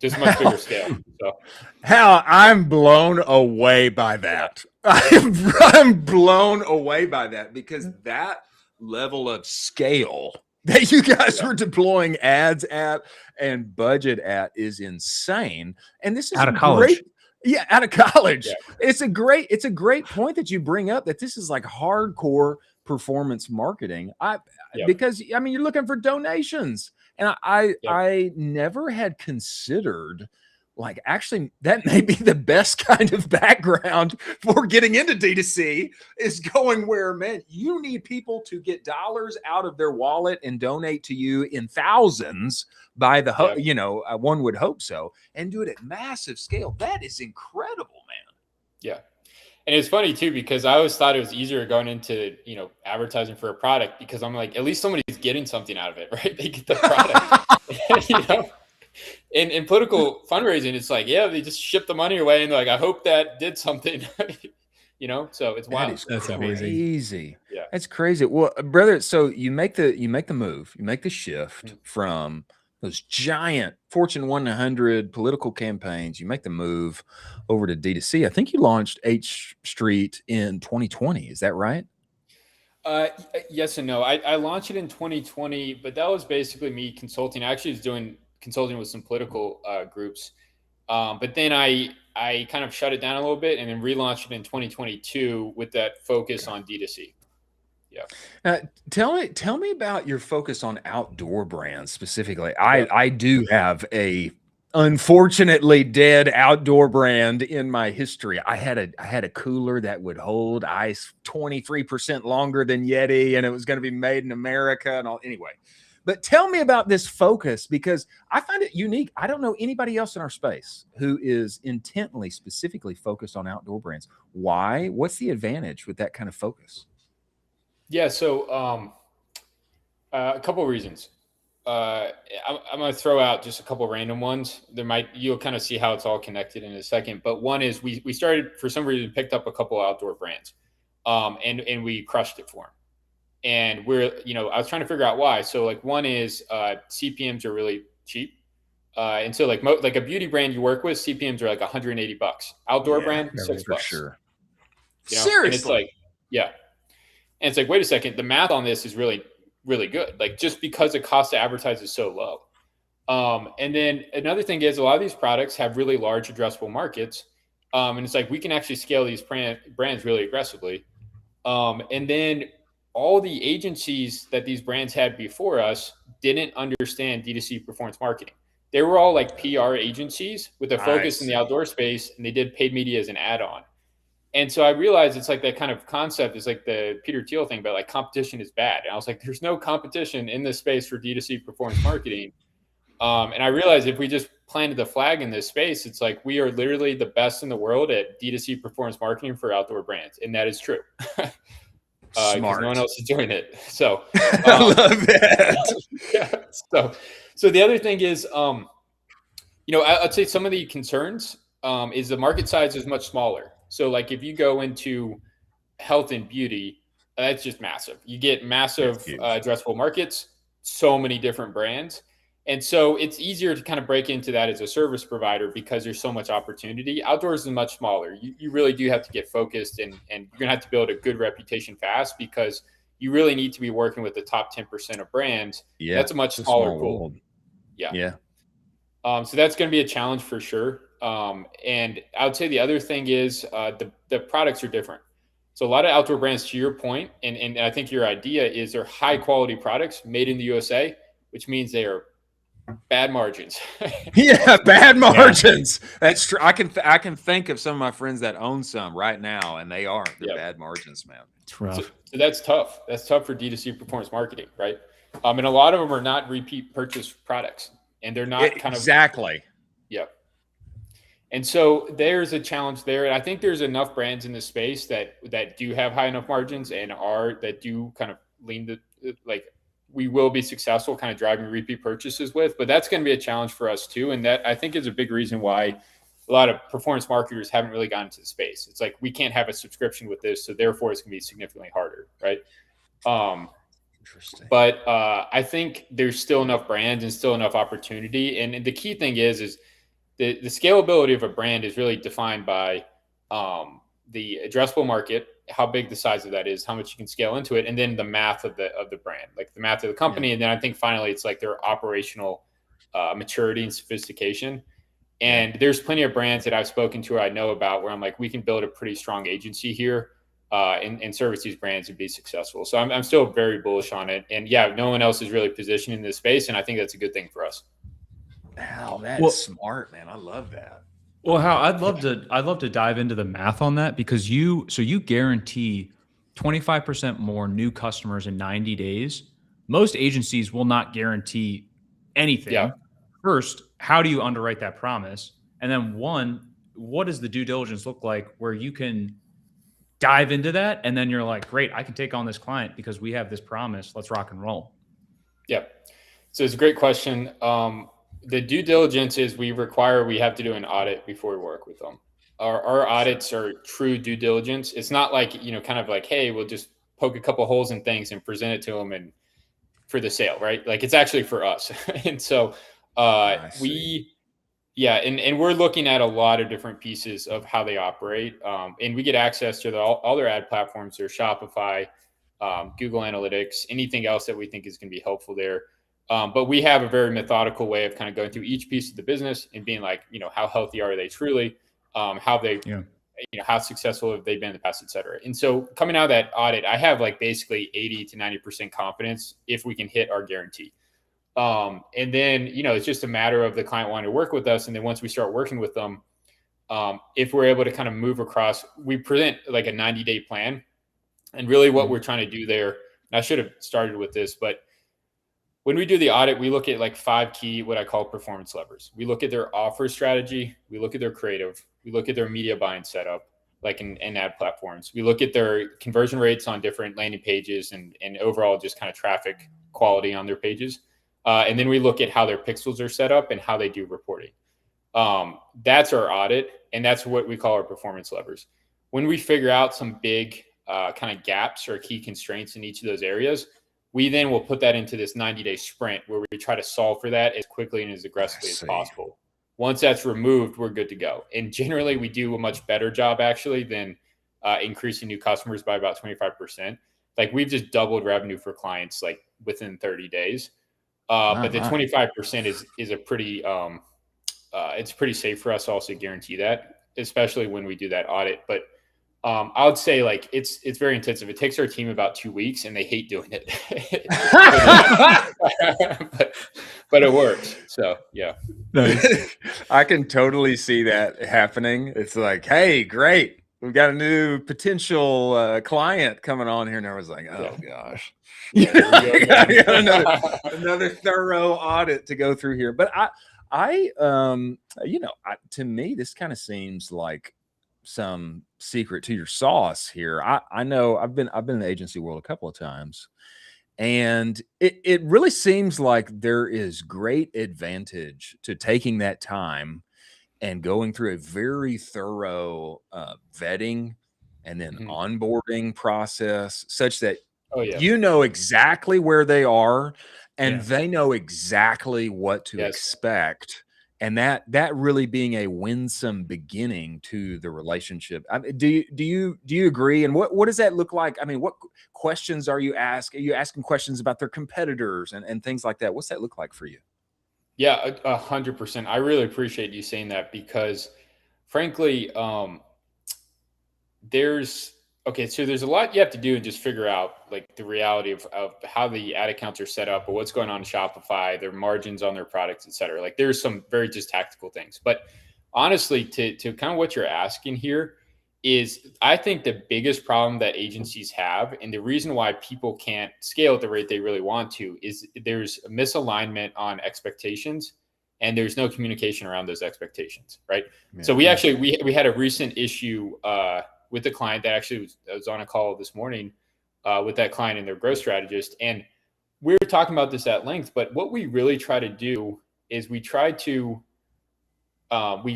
just much bigger scale. So Hal, I'm blown away by that. I'm blown away by that because that level of scale that you guys were deploying ads at and budget at is insane. And this is out of college. Out of college. Yeah. It's a great point that you bring up that this is hardcore performance marketing. Yep. Because I mean, you're looking for donations, and I Yep. never had considered, like, actually that may be the best kind of background for getting into D2C, is going where, man, you need people to get dollars out of their wallet and donate to you in thousands by the Yep. one would hope so, and do it at massive scale. That is incredible, man. Yeah. And it's funny too, because I always thought it was easier going into, advertising for a product, because I'm like, at least somebody's getting something out of it, right? They get the product. In political fundraising, it's like, yeah, they just ship the money away and they're like, I hope that did something. So it's wild. That's amazing. Crazy. Yeah. That's crazy. Well, brother, so you make the move, you make the shift from those giant Fortune 100 political campaigns. You make the move over to D2C. I think you launched H Street in 2020. Is that right? Yes and no. I launched it in 2020, but that was basically me consulting. I actually was doing consulting with some political groups. But then I kind of shut it down a little bit and then relaunched it in 2022 with that focus on D2C. Yeah. Tell me about your focus on outdoor brands specifically. I do have a unfortunately dead outdoor brand in my history. I had a cooler that would hold ice 23% longer than Yeti, and it was going to be made in America and all. Anyway, but tell me about this focus, because I find it unique. I don't know anybody else in our space who is intently, specifically focused on outdoor brands. Why? What's the advantage with that kind of focus? Yeah. So a couple of reasons. I'm going to throw out just a couple of random ones. You'll kind of see how it's all connected in a second. But one is we started, for some reason, picked up a couple of outdoor brands, and we crushed it for them. And I was trying to figure out why. So like one is CPMs are really cheap. And so like a beauty brand you work with, CPMs are like $180. Outdoor brand, $6. For sure. Seriously. And it's like, yeah. And it's like, wait a second, the math on this is really, really good. Like, just because the cost to advertise is so low. And then another thing is, a lot of these products have really large addressable markets. And it's like, we can actually scale these brands really aggressively. And then all the agencies that these brands had before us didn't understand D2C performance marketing. They were all like PR agencies with a focus in the outdoor space, and they did paid media as an add-on. And so I realized it's like that kind of concept is like the Peter Thiel thing, but like competition is bad. And I was like, there's no competition in this space for D2C performance marketing. And I realized if we just planted the flag in this space, it's like, we are literally the best in the world at D2C performance marketing for outdoor brands. And that is true. Smart. No one else is doing it. So I love that. Yeah. So the other thing is, I'd say some of the concerns is the market size is much smaller. So like if you go into health and beauty, that's just massive. You get massive addressable markets, so many different brands. And so it's easier to kind of break into that as a service provider because there's so much opportunity. Outdoors is much smaller. You really do have to get focused, and you're going to have to build a good reputation fast, because you really need to be working with the top 10% of brands. Yeah, that's a much smaller pool. World. Yeah. So that's going to be a challenge for sure. And I would say the other thing is the products are different. So a lot of outdoor brands, to your point, and I think your idea is they're high quality products made in the USA, which means they are bad margins. Yeah, bad margins. Yeah. That's true. I can think of some of my friends that own some right now, and they're bad margins, man. It's rough. So that's tough. That's tough for D2C performance marketing, right? And a lot of them are not repeat purchase products, and they're not exactly. Yeah. And so there's a challenge there. And I think there's enough brands in this space that do have high enough margins and that do kind of lean we will be successful kind of driving repeat purchases with, but that's going to be a challenge for us too. And that I think is a big reason why a lot of performance marketers haven't really gotten into the space. It's like, we can't have a subscription with this, so therefore it's going to be significantly harder. Right. Interesting. But I think there's still enough brands and still enough opportunity. And the key thing is the scalability of a brand is really defined by the addressable market, how big the size of that is, how much you can scale into it, and then the math of the brand, like the math of the company. Yeah. And then I think finally it's like their operational maturity and sophistication. And there's plenty of brands that I've spoken to or I know about where I'm like, we can build a pretty strong agency here and service these brands and be successful. So I'm still very bullish on it. And yeah, no one else is really positioned in this space. And I think that's a good thing for us. Wow, that's smart, man. I love that. Well, Hal, I'd love to dive into the math on that, because you guarantee 25% more new customers in 90 days. Most agencies will not guarantee anything. Yeah. First, how do you underwrite that promise? And then what does the due diligence look like where you can dive into that and then you're like, great, I can take on this client because we have this promise. Let's rock and roll. Yeah. So it's a great question. The due diligence is we have to do an audit before we work with them. Our audits are true due diligence. It's not like, kind of like, hey, we'll just poke a couple holes in things and present it to them and for the sale, right? Like it's actually for us. And so and we're looking at a lot of different pieces of how they operate. And we get access to all their ad platforms, their Shopify, Google Analytics, anything else that we think is going to be helpful there. But we have a very methodical way of kind of going through each piece of the business and being like, how healthy are they truly? How successful have they been in the past, et cetera. And so coming out of that audit, I have like basically 80 to 90% confidence if we can hit our guarantee. And then, it's just a matter of the client wanting to work with us. And then once we start working with them, if we're able to kind of move across, we present like a 90-day plan. And really what we're trying to do there, and I should have started with this, but when we do the audit, we look at like 5 key, what I call performance levers. We look at their offer strategy. We look at their creative. We look at their media buying setup, like in ad platforms. We look at their conversion rates on different landing pages and overall just kind of traffic quality on their pages. And then we look at how their pixels are set up and how they do reporting. That's our audit, and that's what we call our performance levers. When we figure out some big kind of gaps or key constraints in each of those areas, we then will put that into this 90-day sprint where we try to solve for that as quickly and as aggressively as possible. Once that's removed, we're good to go. And generally, we do a much better job actually than increasing new customers by about 25%. Like we've just doubled revenue for clients like within 30 days. But the 25% is a pretty, it's pretty safe for us to also guarantee that, especially when we do that audit. But I would say like it's very intensive. It takes our team about 2 weeks and they hate doing it, but it works. So yeah, I can totally see that happening. It's like, hey, great, we've got a new potential client coming on here, and I was like, oh gosh, another thorough audit to go through here. But to me, this kind of seems like some secret to your sauce here. I know I've been in the agency world a couple of times, and it really seems like there is great advantage to taking that time and going through a very thorough vetting and then onboarding process such that you know exactly where they are and they know exactly what to expect. And that really being a winsome beginning to the relationship. Do you agree? And what does that look like? I mean, what questions are you asking? Are you asking questions about their competitors and things like that? What's that look like for you? Yeah, 100%. I really appreciate you saying that because, frankly, there's a lot you have to do and just figure out like the reality of how the ad accounts are set up or what's going on in Shopify, their margins on their products, et cetera. Like there's some very just tactical things. But honestly, to kind of what you're asking here is I think the biggest problem that agencies have and the reason why people can't scale at the rate they really want to is there's a misalignment on expectations and there's no communication around those expectations, right? Yeah. So we had a recent issue with the client that actually was on a call this morning with that client and their growth strategist. And we were talking about this at length, but what we really try to do is we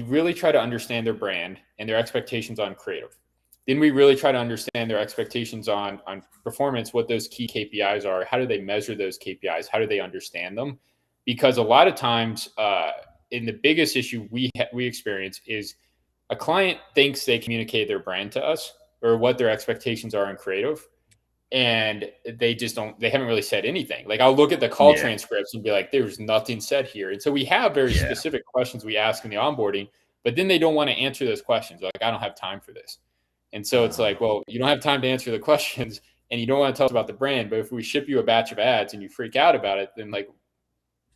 really try to understand their brand and their expectations on creative. Then we really try to understand their expectations on performance, what those key KPIs are, how do they measure those KPIs, how do they understand them? Because a lot of times, in the biggest issue we experience is a client thinks they communicate their brand to us or what their expectations are in creative. And they haven't really said anything. Like I'll look at the call transcripts and be like, there's nothing said here. And so we have very specific questions we ask in the onboarding, but then they don't want to answer those questions. Like, I don't have time for this. And so it's like, well, you don't have time to answer the questions and you don't want to tell us about the brand. But if we ship you a batch of ads and you freak out about it, then like,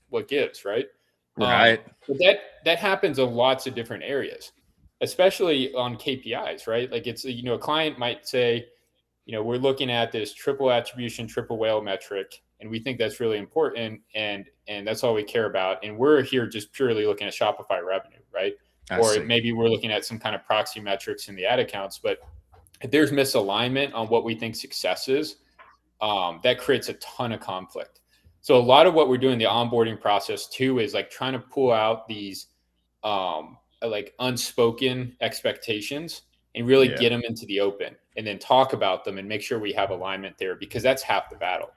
what gives, right? Right. But that happens in lots of different areas, especially on KPIs, right? Like it's, a client might say, we're looking at this triple attribution, triple whale metric, and we think that's really important, and that's all we care about. And we're here just purely looking at Shopify revenue, right? Or maybe we're looking at some kind of proxy metrics in the ad accounts. But if there's misalignment on what we think success is, that creates a ton of conflict. So a lot of what we're doing in the onboarding process too is like trying to pull out these like unspoken expectations and really get them into the open, and then talk about them and make sure we have alignment there, because that's half the battle.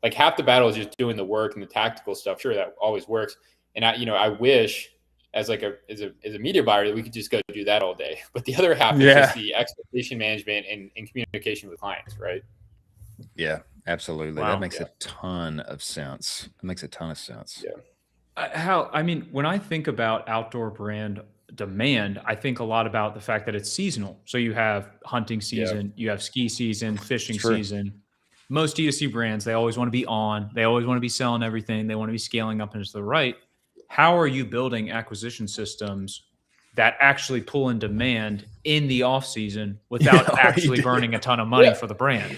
Like half the battle is just doing the work and the tactical stuff. Sure, that always works. And I wish as a media buyer that we could just go do that all day. But the other half is just the expectation management and communication with clients, right? Yeah, absolutely. Wow. That makes a ton of sense. It makes a ton of sense. Yeah. When I think about outdoor brand demand, I think a lot about the fact that it's seasonal. So you have hunting season, you have ski season, fishing season. Most D2C brands, they always want to be on. They always want to be selling everything. They want to be scaling up into the right. How are you building acquisition systems that actually pull in demand in the off season without actually burning a ton of money for the brand?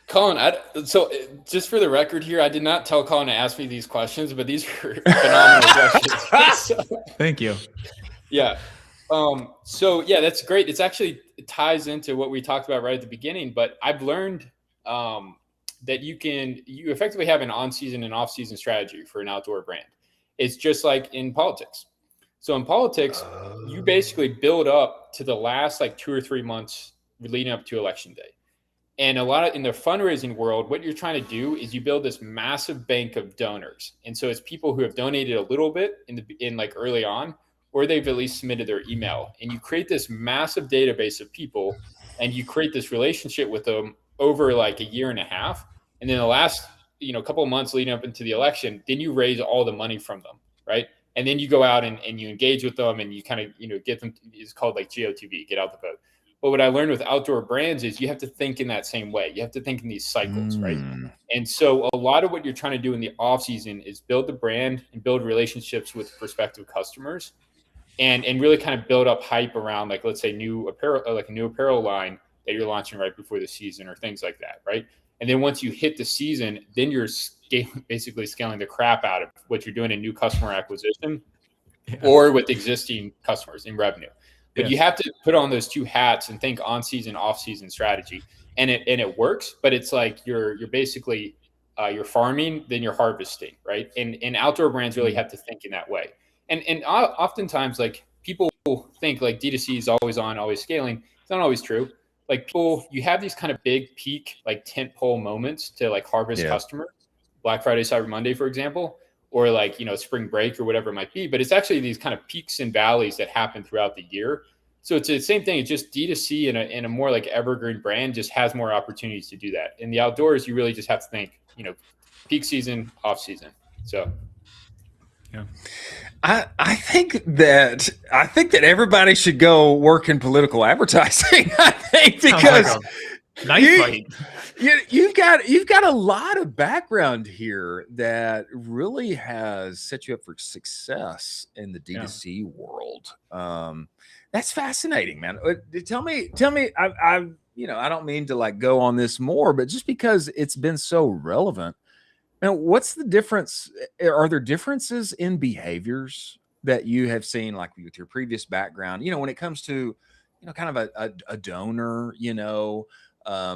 Colin, so just for the record here, I did not tell Colin to ask me these questions, but these are phenomenal questions. Thank you. Yeah. So yeah, that's great. It ties into what we talked about right at the beginning, but I've learned that you effectively have an on-season and off-season strategy for an outdoor brand. It's just like in politics. So in politics, you basically build up to the last like 2 or 3 months leading up to election day. And in the fundraising world, what you're trying to do is you build this massive bank of donors. And so it's people who have donated a little bit in like early on, or they've at least submitted their email. And you create this massive database of people, and you create this relationship with them over like a year and a half. And then the last, couple of months leading up into the election, then you raise all the money from them, right? And then you go out and you engage with them, and you kind of, get them. It's called like GOTV, get out the vote. But what I learned with outdoor brands is you have to think in that same way. You have to think in these cycles, right? And so a lot of what you're trying to do in the off season is build the brand and build relationships with prospective customers, and really kind of build up hype around, like, let's say new apparel line that you're launching right before the season or things like that, right? And then once you hit the season, then you're basically scaling the crap out of what you're doing in new customer acquisition or with existing customers in revenue. But you have to put on those two hats and think on season, off season strategy, and it works. But it's like you're basically you're farming, then you're harvesting, right? And outdoor brands really have to think in that way. And oftentimes, like, people think like D2C is always on, always scaling. It's not always true. Like, you have these kind of big peak, like tentpole moments to like harvest customers. Black Friday, Cyber Monday, for example, or like, spring break or whatever it might be. But it's actually these kind of peaks and valleys that happen throughout the year. So it's the same thing. It's just D2C in a more like evergreen brand just has more opportunities to do that. In the outdoors, you really just have to think, peak season, off season. So, yeah. I think that everybody should go work in political advertising. I think because you've got a lot of background here that really has set you up for success in the D2C world. That's fascinating, man. Tell me. I don't mean to like go on this more, but just because it's been so relevant. Now, what's the difference? Are there differences in behaviors that you have seen, like with your previous background? When it comes to, kind of a donor,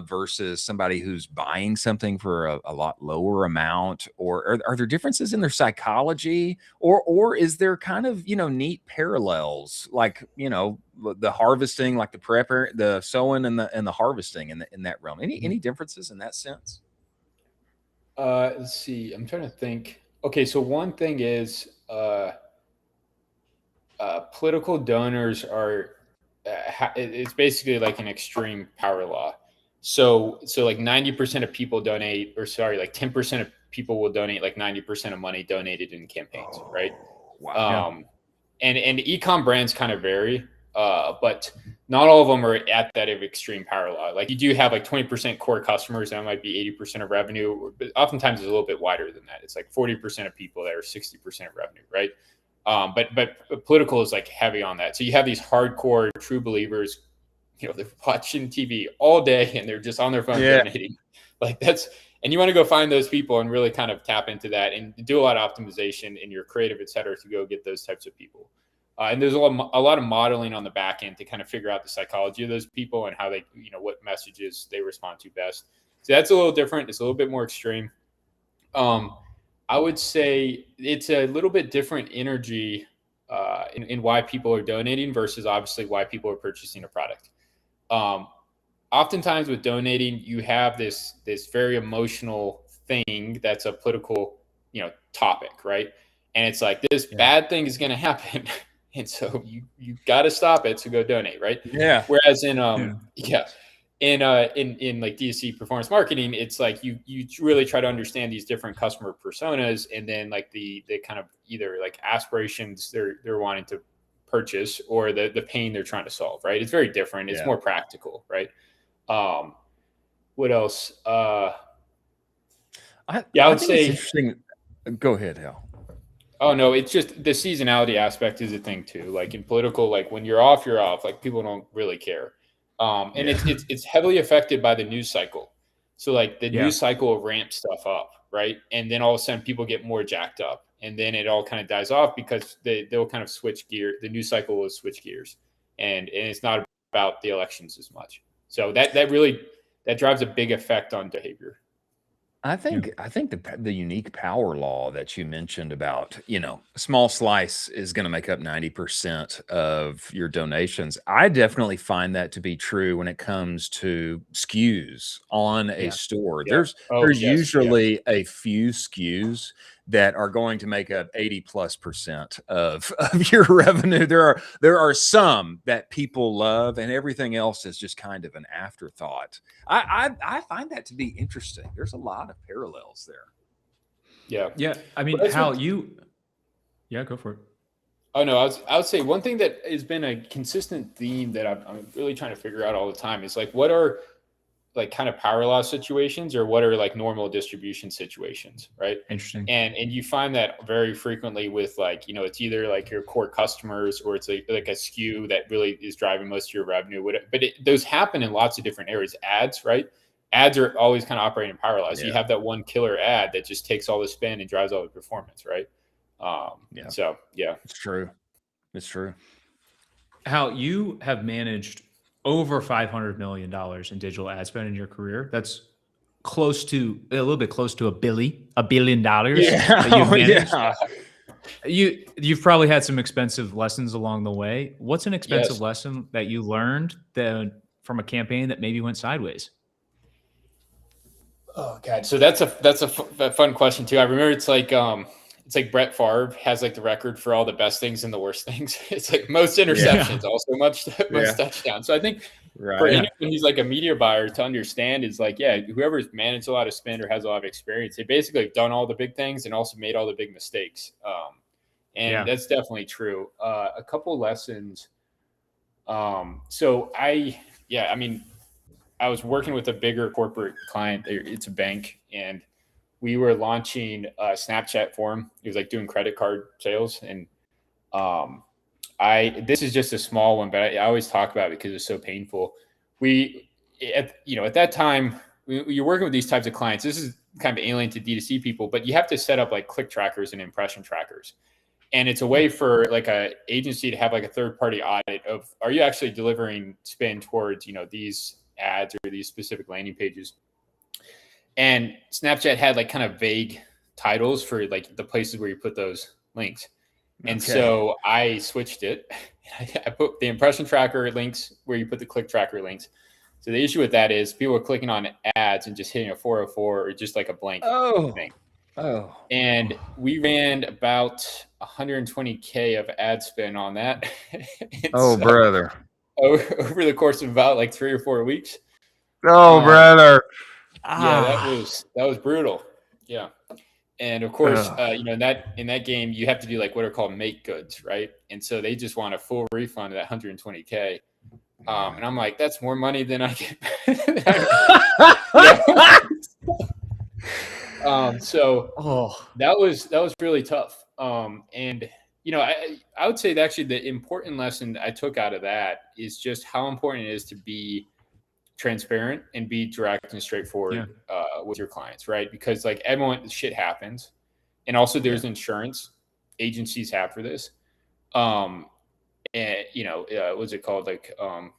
versus somebody who's buying something for a lot lower amount, or are there differences in their psychology, or is there kind of, neat parallels, like, the harvesting, like the prepper, the sowing and the harvesting in that realm? Any differences in that sense? Let's see. I'm trying to think. Okay, so one thing is political donors are it's basically like an extreme power law. So like 90% of people donate, or sorry, like 10% of people will donate like 90% of money donated in campaigns, right? Wow. And e-com brands kind of vary. but not all of them are at that extreme power law. Like you do have like 20% core customers, that might be 80% of revenue, but oftentimes it's a little bit wider than that. It's like 40% of people that are 60% of revenue, right? But political is like heavy on that. So you have these hardcore true believers, they're watching TV all day and they're just on their phone donating. Like and you want to go find those people and really kind of tap into that and do a lot of optimization in your creative, et cetera, to go get those types of people. And there's a lot of modeling on the back end to kind of figure out the psychology of those people and how they, what messages they respond to best. So that's a little different. It's a little bit more extreme. I would say it's a little bit different energy in why people are donating versus obviously why people are purchasing a product. Oftentimes with donating, you have this very emotional thing that's a political, topic, right? And it's like this bad thing is going to happen. And so you got to stop it to go donate, right? Yeah. Whereas in like D2C performance marketing, it's like you really try to understand these different customer personas and then like the kind of either like aspirations they're wanting to purchase or the pain they're trying to solve, right? It's very different. It's more practical, right? What else? I would say it's interesting. Go ahead, Hal. Oh no, it's just the seasonality aspect is a thing too. Like in political, like when you're off, you're off. Like people don't really care. And it's heavily affected by the news cycle. So like the news cycle will ramp stuff up, right? And then all of a sudden people get more jacked up. And then it all kind of dies off because they'll kind of switch gear. The news cycle will switch gears. And it's not about the elections as much. So that drives a big effect on behavior. I think the unique power law that you mentioned about, a small slice is going to make up 90% of your donations. I definitely find that to be true when it comes to SKUs on a store. Yeah. There's usually a few SKUs that are going to make up 80+% of your revenue. There are some that people love and everything else is just kind of an afterthought. I find that to be interesting. There's a lot of parallels there. Yeah. Yeah. I mean, go for it. Oh no, I would say one thing that has been a consistent theme that I'm really trying to figure out all the time is like, what are like kind of power law situations or what are like normal distribution situations, right? Interesting. And you find that very frequently with like, it's either like your core customers or it's like a SKU that really is driving most of your revenue. But those happen in lots of different areas. Ads, right? Ads are always kind of operating in power laws. So you have that one killer ad that just takes all the spend and drives all the performance, right? So yeah, it's true. How you have managed over $500 million in digital ad spend in your career. That's a little bit close to $1 billion that you've managed. You've probably had some expensive lessons along the way. What's an expensive lesson that you learned from a campaign that maybe went sideways? Oh God. So that's a fun question too. I remember it's like Brett Favre has like the record for all the best things and the worst things. It's like most interceptions, also most touchdowns. So I think for anyone who's like a media buyer to understand is like, whoever's managed a lot of spend or has a lot of experience, they basically have done all the big things and also made all the big mistakes. That's definitely true. A couple lessons. I was working with a bigger corporate client. It's a bank, and we were launching a Snapchat for him. He was like doing credit card sales. And this is just a small one, but I always talk about it because it's so painful. At that time, you're working with these types of clients. This is kind of alien to D2C people, but you have to set up like click trackers and impression trackers. And it's a way for like a agency to have like a third-party audit of, are you actually delivering spend towards, these ads or these specific landing pages? And Snapchat had like kind of vague titles for like the places where you put those links. And so I switched it. I put the impression tracker links where you put the click tracker links. So the issue with that is people are clicking on ads and just hitting a 404 or just like a blank thing. And we ran about 120K of ad spend on that. Brother. Over the course of about like 3 or 4 weeks. Brother. Yeah, that was brutal. Yeah. And of course, in that game, you have to do like what are called make goods, right? And so they just want a full refund of that 120K. And I'm like, that's more money than I get. So that was really tough. And I would say that actually the important lesson I took out of that is just how important it is to be transparent and be direct and straightforward with your clients, right? Because like everyone, shit happens, and also there's insurance agencies have for this. And what's it called? Like, I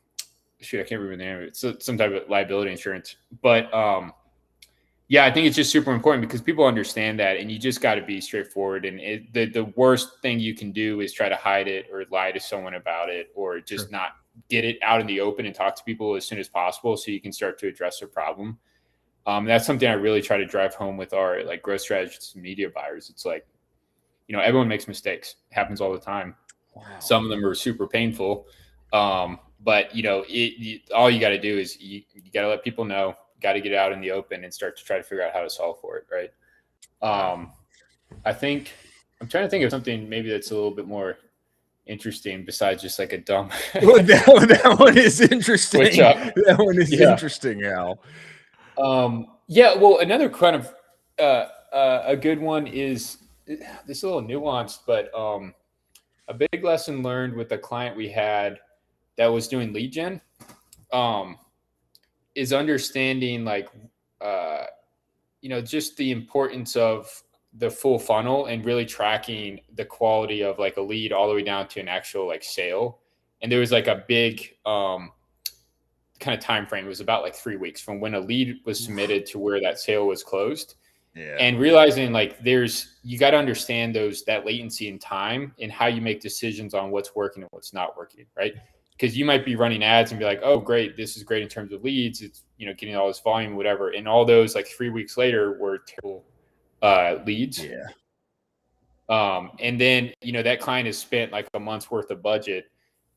can't remember the name of it. So some type of liability insurance, but I think it's just super important because people understand that, and you just got to be straightforward. And the worst thing you can do is try to hide it or lie to someone about it, or just not get it out in the open and talk to people as soon as possible so you can start to address the problem. That's something I really try to drive home with our like growth strategists and media buyers. It's like, everyone makes mistakes. It happens all the time. Wow. Some of them are super painful. But all you got to do is you got to let people know, got to get out in the open and start to try to figure out how to solve for it. Right. I think I'm trying to think of something maybe that's a little bit more interesting besides just like a dumb. Well, that one is interesting. That one is interesting, Al. Well, another kind of a good one is this a little nuanced, but a big lesson learned with a client we had that was doing lead gen is understanding like just the importance of the full funnel and really tracking the quality of like a lead all the way down to an actual like sale. And there was like a big kind of time frame. It was about like 3 weeks from when a lead was submitted to where that sale was closed. Yeah. And realizing like you got to understand that latency in time and how you make decisions on what's working and what's not working, right? Because you might be running ads and be like, oh, great, this is great in terms of leads. It's getting all this volume, whatever. And all those like 3 weeks later were terrible leads. Yeah. And then that client has spent like a month's worth of budget,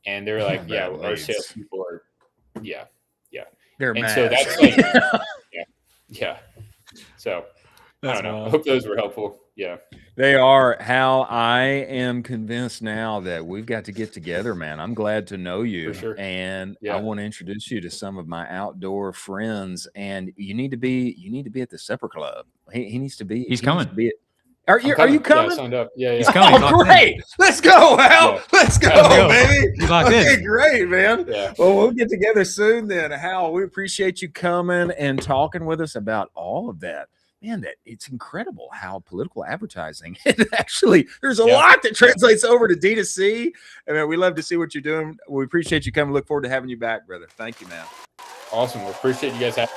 and they're like, our salespeople are, they're and mad. So that's like, So That's I don't know. wild. I hope those were helpful. Yeah. They are. Hal, I am convinced now that we've got to get together, man. I'm glad to know you. For sure. And I want to introduce you to some of my outdoor friends. And you need to be at the supper club. He needs to be. He's coming. Are you coming? Yeah, I signed up. Yeah. He's coming. Oh, great. Let's go, Hal. Let's go, baby. He's locked in. Great, man. Yeah. Well, we'll get together soon then. Hal, we appreciate you coming and talking with us about all of that. Man, it's incredible how political advertising, there's a lot that translates over to D2C. I mean, we love to see what you're doing. We appreciate you coming. Look forward to having you back, brother. Thank you, man. Awesome. We appreciate you guys having.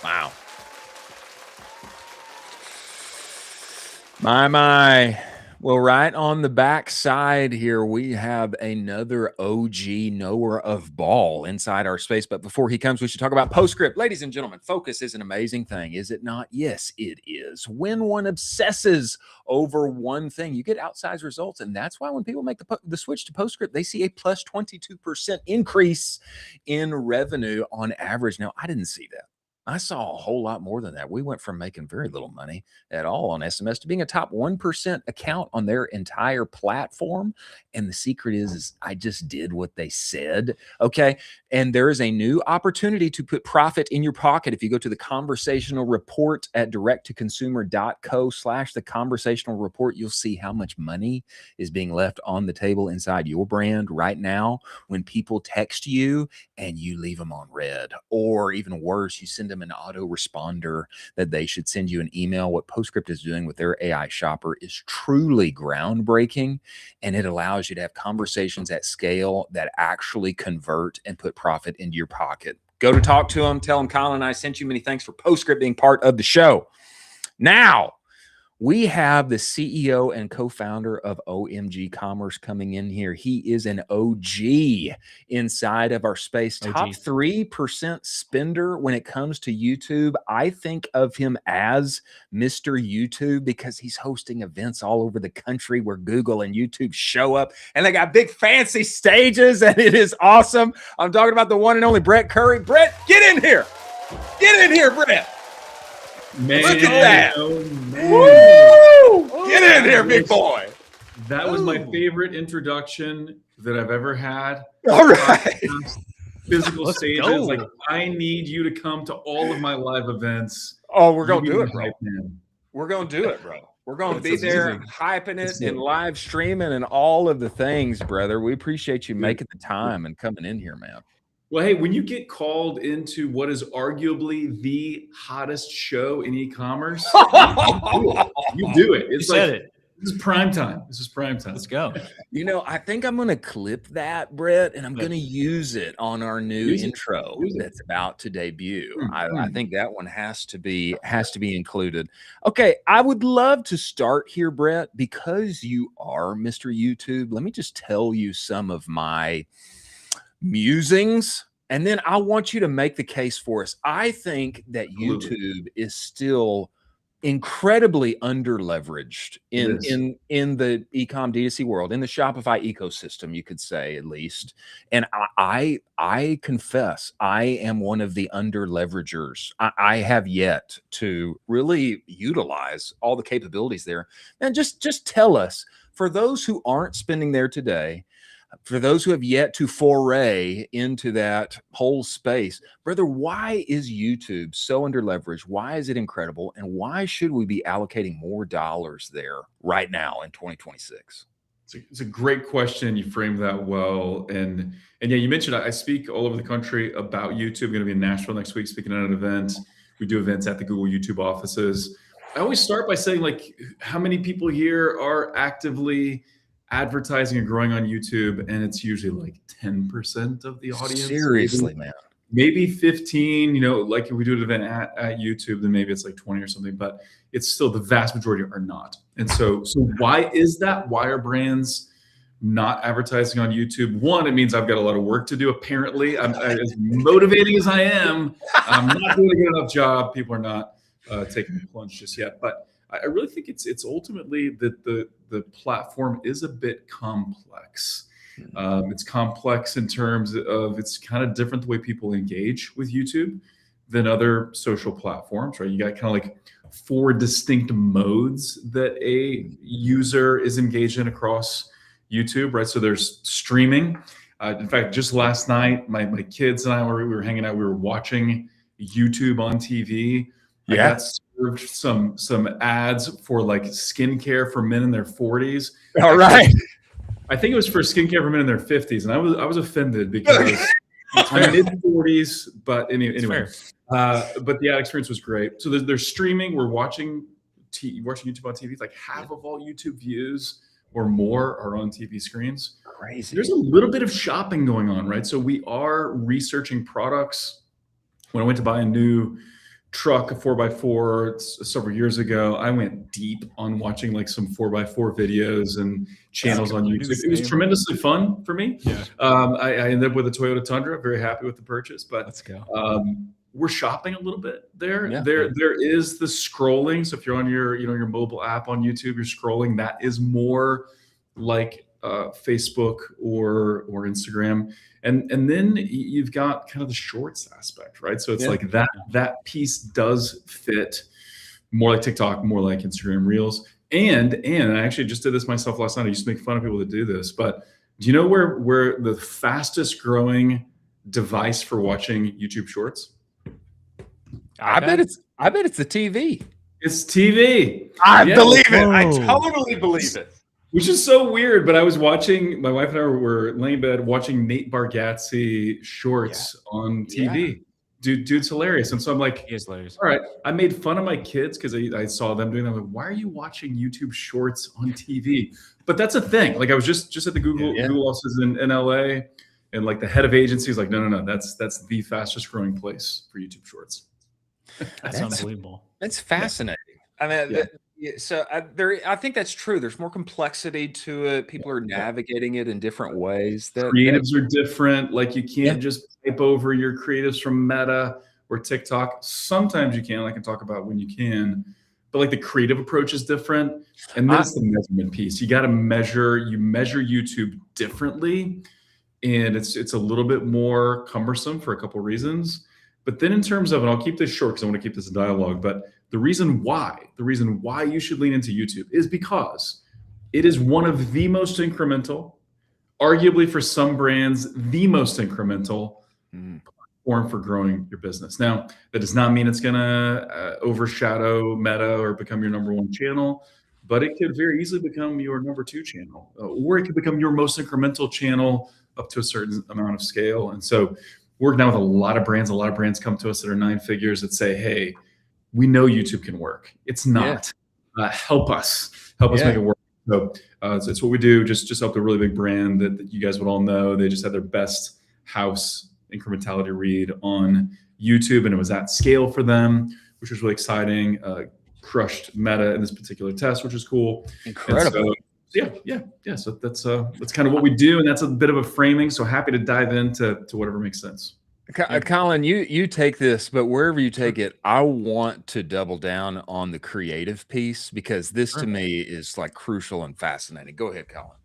Wow. My. Well, right on the back side here, we have another OG knower of ball inside our space. But before he comes, we should talk about PostScript. Ladies and gentlemen, focus is an amazing thing, is it not? Yes, it is. When one obsesses over one thing, you get outsized results. And that's why when people make the switch to PostScript, they see a plus 22% increase in revenue on average. Now, I didn't see that. I saw a whole lot more than that. We went from making very little money at all on SMS to being a top 1% account on their entire platform. And the secret is I just did what they said. Okay. And there is a new opportunity to put profit in your pocket. If you go to the conversational report at directtoconsumer.co/the conversational report, you'll see how much money is being left on the table inside your brand right now when people text you and you leave them on red, or even worse, you send them an autoresponder that they should send you an email. What PostScript is doing with their AI shopper is truly groundbreaking, and it allows you to have conversations at scale that actually convert and put profit into your pocket. Go to talk to them, tell them Colin and I sent you. Many thanks for PostScript being part of the show. Now, we have the CEO and co-founder of OMG Commerce coming in here. He is an OG inside of our space. OG. Top 3% spender when it comes to YouTube. I think of him as Mr. YouTube because he's hosting events all over the country where Google and YouTube show up, and they got big fancy stages, and it is awesome. I'm talking about the one and only Brett Curry. Brett, get in here. Get in here, Brett. Man, Look at that. oh, man. Woo! Get in here, big boy. That was my Ooh. favorite introduction that I've ever had. All right. Physical Let's stages. go. Like, I need you to come to all of my live events. Oh, we're going You to do be it, bro. hype man. We're going to do it, bro. We're going to That's be there amazing. hyping Let's it do and it. live streaming and all of the things, brother. We appreciate you Dude. making the time and coming in here, man. Well, hey, when you get called into what is arguably the hottest show in e-commerce, you do it. It's You like said it. this is prime time. This is prime time. Let's go. You know, I think I'm going to clip that, Brett, and I'm Yeah. going to use it on our new Use it. intro Use it. that's about to debut. I Mhm. think that one has to be included. Okay, I would love to start here, Brett, because you are Mr. YouTube. Let me just tell you some of my musings, and then I want you to make the case for us. I think that Absolutely. YouTube is still incredibly under leveraged It is. in the ecom D2C world, in the Shopify ecosystem, you could say, at least. And I confess I am one of the under leveragers. I have yet to really utilize all the capabilities there. And just tell us, for those who aren't spending there today, for those who have yet to foray into that whole space, brother, why is YouTube so under leveraged? Why is it incredible? And why should we be allocating more dollars there right now in 2026? It's a great question. You framed that well. And yeah, you mentioned I speak all over the country about YouTube. I'm going to be in Nashville next week speaking at an event. We do events at the Google YouTube offices. I always start by saying, like, how many people here are actively advertising and growing on YouTube? And it's usually like 10% of the audience. Seriously, man. Maybe 15, like if we do an event at YouTube, then maybe it's like 20 or something, but it's still the vast majority are not. And so why is that? Why are brands not advertising on YouTube? One, it means I've got a lot of work to do. Apparently, I'm as motivating as I am, I'm not doing a good enough job. People are not taking the plunge just yet. But I really think it's ultimately that the platform is a bit complex. It's complex in terms of it's kind of different the way people engage with YouTube than other social platforms, right? You got kind of like 4 distinct modes that a user is engaged in across YouTube, right? So there's streaming. In fact, just last night, my kids and I we were hanging out. We were watching YouTube on TV. I got served some ads for like skincare for men in their 40s. All right. I think it was for skincare for men in their 50s, and I was offended because I'm mid-40s. But anyway, but the ad experience was great. So there's streaming. We're watching YouTube on TV. It's like half of all YouTube views or more are on TV screens. Crazy. There's a little bit of shopping going on, right? So we are researching products. When I went to buy a new truck, a 4x4 several years ago, I went deep on watching like some 4x4 videos and channels on YouTube. It was tremendously fun for me. Yeah. I ended up with a Toyota Tundra, very happy with the purchase, but Let's go. we're shopping a little bit there. Yeah. There is the scrolling. So if you're on your mobile app on YouTube, you're scrolling. That is more like Facebook or Instagram. And then you've got kind of the shorts aspect, right? So it's like that piece does fit more like TikTok, more like Instagram Reels. And I actually just did this myself last night. I used to make fun of people that do this, but do you know where the fastest growing device for watching YouTube Shorts? I bet it's the TV. It's TV. I Yeah. believe it. I Whoa. totally believe it. Which is so weird, but I was watching, my wife and I were laying in bed watching Nate Bargatze shorts on TV. Dude's hilarious. And so I'm like, He is hilarious. all right, I made fun of my kids because I saw them doing that. I'm like, why are you watching YouTube shorts on TV? But that's a thing. Like I was just at the Google offices in LA, and like the head of agency is like, no, that's the fastest growing place for YouTube shorts. That's unbelievable. That's fascinating. I mean, I think that's true. There's more complexity to it. People are navigating it in different ways. Creatives are different. Like you can't just type over your creatives from Meta or TikTok. Sometimes you can. I can talk about when you can. But like the creative approach is different. And then it's the measurement piece. You got to measure. You measure YouTube differently. And it's a little bit more cumbersome for a couple of reasons. But then in terms of, and I'll keep this short because I want to keep this a dialogue, but The reason why you should lean into YouTube is because it is one of the most incremental, arguably for some brands, the most incremental platform for growing your business. Now, that does not mean it's going to overshadow Meta or become your number one channel, but it could very easily become your number two channel, or it could become your most incremental channel up to a certain amount of scale. And so working now with a lot of brands. A lot of brands come to us that are 9 figures that say, hey, we know YouTube can work. It's not. Help us make it work. So it's what we do. Just help a really big brand that you guys would all know. They just had their best house incrementality read on YouTube, and it was at scale for them, which was really exciting. Crushed Meta in this particular test, which is cool. Incredible. Yeah. So that's kind of what we do, and that's a bit of a framing. So happy to dive into whatever makes sense. Colin, you take this, but wherever you take it, I want to double down on the creative piece, because this to me is like crucial and fascinating. Go ahead, Colin.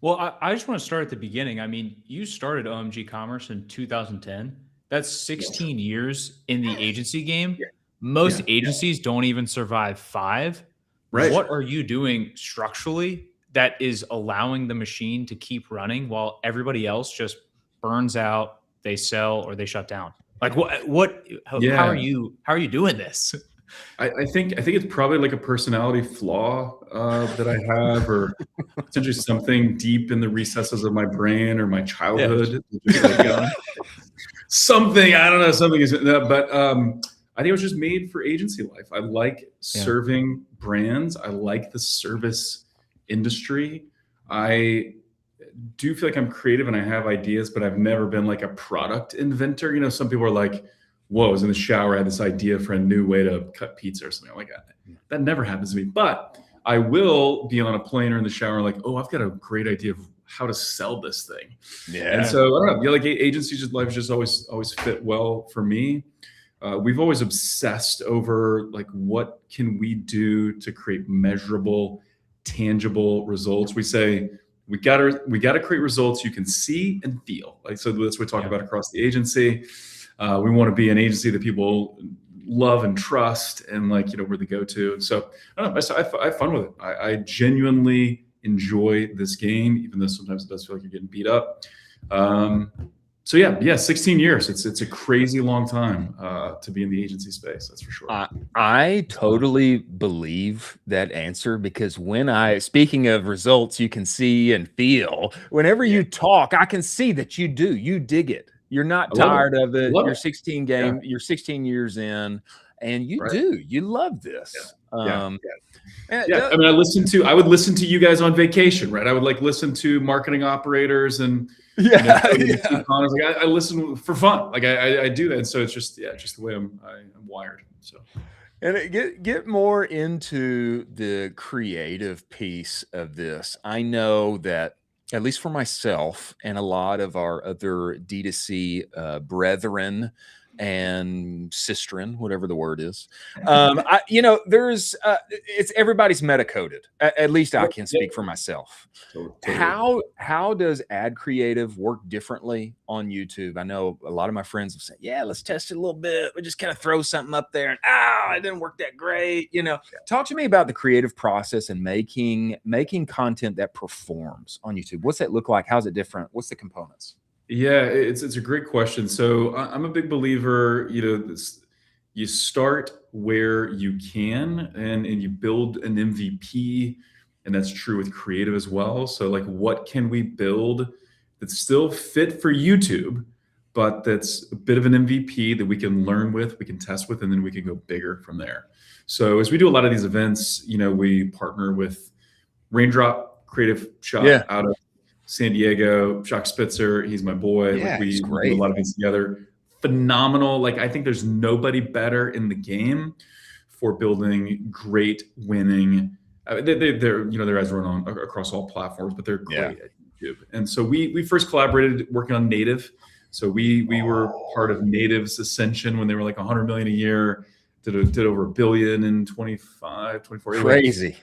Well, I just want to start at the beginning. I mean, you started OMG Commerce in 2010. That's 16 years in the agency game. Most agencies don't even survive 5. Right. What are you doing structurally that is allowing the machine to keep running while everybody else just burns out, they sell, or they shut down? Like how are you doing this? I think it's probably like a personality flaw that I have, or essentially something deep in the recesses of my brain or my childhood. Something, I don't know, something is, but I think it was just made for agency life. I like serving brands. I like the service industry. I do feel like I'm creative and I have ideas, but I've never been like a product inventor. You know, some people are like, whoa, I was in the shower, I had this idea for a new way to cut pizza or something. I'm like, that never happens to me. But I will be on a plane or in the shower like, oh, I've got a great idea of how to sell this thing. Yeah. And so I don't know, like agencies, life just always fit well for me. We've always obsessed over like, what can we do to create measurable, tangible results? We say we gotta create results you can see and feel. Like, so that's what we talk about across the agency. We want to be an agency that people love and trust, and like, you know, we're the go-to. So I don't know, I have fun with it. I genuinely enjoy this game, even though sometimes it does feel like you're getting beat up. So yeah, 16 years. It's a crazy long time to be in the agency space. That's for sure. I totally believe that answer, because speaking of results you can see and feel, whenever you talk, I can see that you dig it. You're not tired of it. You're 16 you're 16 years in, and you love this. I mean, I would listen to you guys on vacation, right? I would like listen to marketing operators and I listen for fun. Like I do that. And so it's just the way I'm wired. So. And get more into the creative piece of this. I know that, at least for myself and a lot of our other D2C brethren and sistren, whatever the word is, it's everybody's meta coded. At least I can speak for myself. Totally. How does ad creative work differently on YouTube? I know a lot of my friends have said, yeah, let's test it a little bit. We just kind of throw something up there and it didn't work that great. You know, talk to me about the creative process and making content that performs on YouTube. What's that look like? How's it different? What's the components? Yeah, it's a great question. So I'm a big believer, you start where you can and you build an MVP, and that's true with creative as well. So like, what can we build that's still fit for YouTube, but that's a bit of an MVP that we can learn with, we can test with, and then we can go bigger from there. So as we do a lot of these events, we partner with Raindrop Creative Shop out of San Diego, Jacques Spitzer, he's my boy. Yeah, we do a lot of things together. Phenomenal. Like, I think there's nobody better in the game for building great winning. Their ads run on across all platforms, but they're great at YouTube. And so we first collaborated working on native. So we were part of Native's ascension when they were like 100 million a year. Did over $1 billion in 24. Crazy.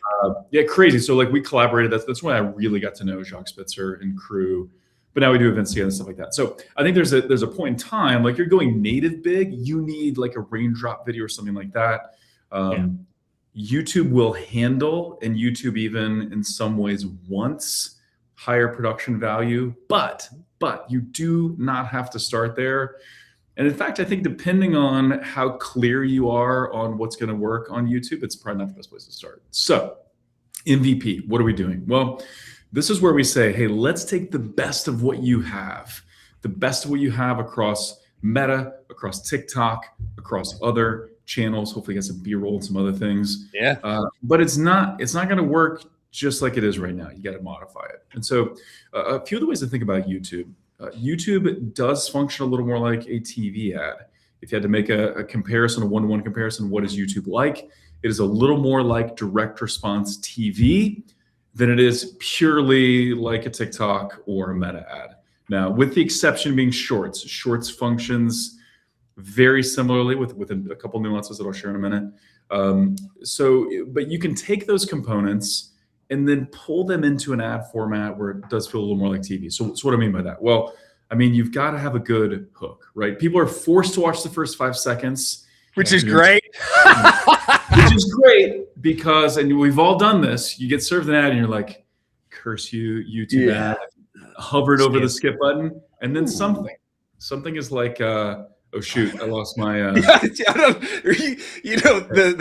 Crazy. So like we collaborated. That's when I really got to know Jacques Spitzer and crew. But now we do events together and stuff like that. So I think there's a point in time, like, you're going native big, you need like a Raindrop video or something like that. YouTube will handle, and YouTube even in some ways wants higher production value, but you do not have to start there. And in fact, I think depending on how clear you are on what's going to work on YouTube, it's probably not the best place to start. So MVP, what are we doing? Well, this is where we say, hey, let's take the best of what you have, across Meta, across TikTok, across other channels. Hopefully get some B-roll and some other things. Yeah. But it's not going to work just like it is right now. You got to modify it. And so a few of the ways to think about YouTube. YouTube does function a little more like a TV ad. If you had to make a comparison, a one-to-one comparison, what is YouTube like? It is a little more like direct response TV than it is purely like a TikTok or a Meta ad. Now, with the exception being Shorts. Shorts functions very similarly with a couple nuances that I'll share in a minute. But you can take those components and then pull them into an ad format where it does feel a little more like TV. So what do I mean by that? Well, I mean, you've got to have a good hook, right? People are forced to watch the first 5 seconds. Which is great. Which is great because, and we've all done this, you get served an ad and you're like, curse you, YouTube ad, hovered over the skip button, and then something is like, oh shoot, I lost my the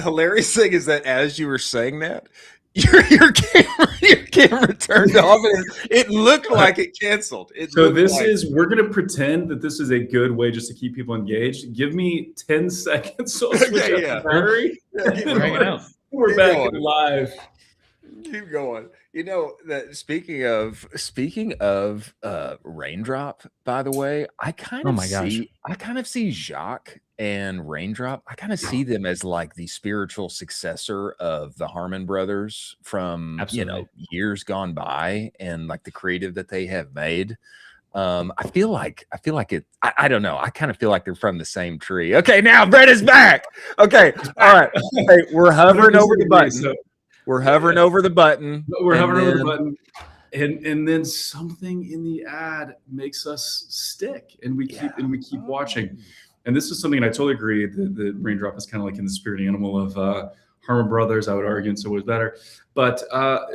hilarious thing is that as you were saying that, your camera turned off and it looked like it canceled. We're gonna pretend that this is a good way just to keep people engaged. Give me 10 seconds so I'll switch up the battery. We're back live. Keep going. That speaking of Raindrop, by the way, I kind of see Jacques and Raindrop. I kind of see them as like the spiritual successor of the Harmon brothers from years gone by, and like the creative that they have made. I feel like it. I don't know. I kind of feel like they're from the same tree. Okay, now Brett is back. Okay, all right. Hey, we're hovering over the button. We're hovering over the button. And then something in the ad makes us stick, and we keep watching. And this is something, and I totally agree that Raindrop is kind of like in the spirit animal of Harmon Brothers, I would argue, and so it was better. But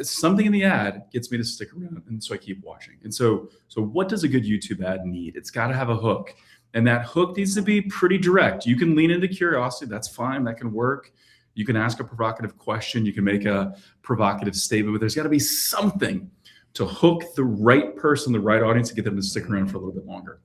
something in the ad gets me to stick around, and so I keep watching. And so what does a good YouTube ad need? It's got to have a hook, and that hook needs to be pretty direct. You can lean into curiosity. That's fine. That can work. You can ask a provocative question. You can make a provocative statement, but there's got to be something to hook the right person, the right audience, to get them to stick around for a little bit longer.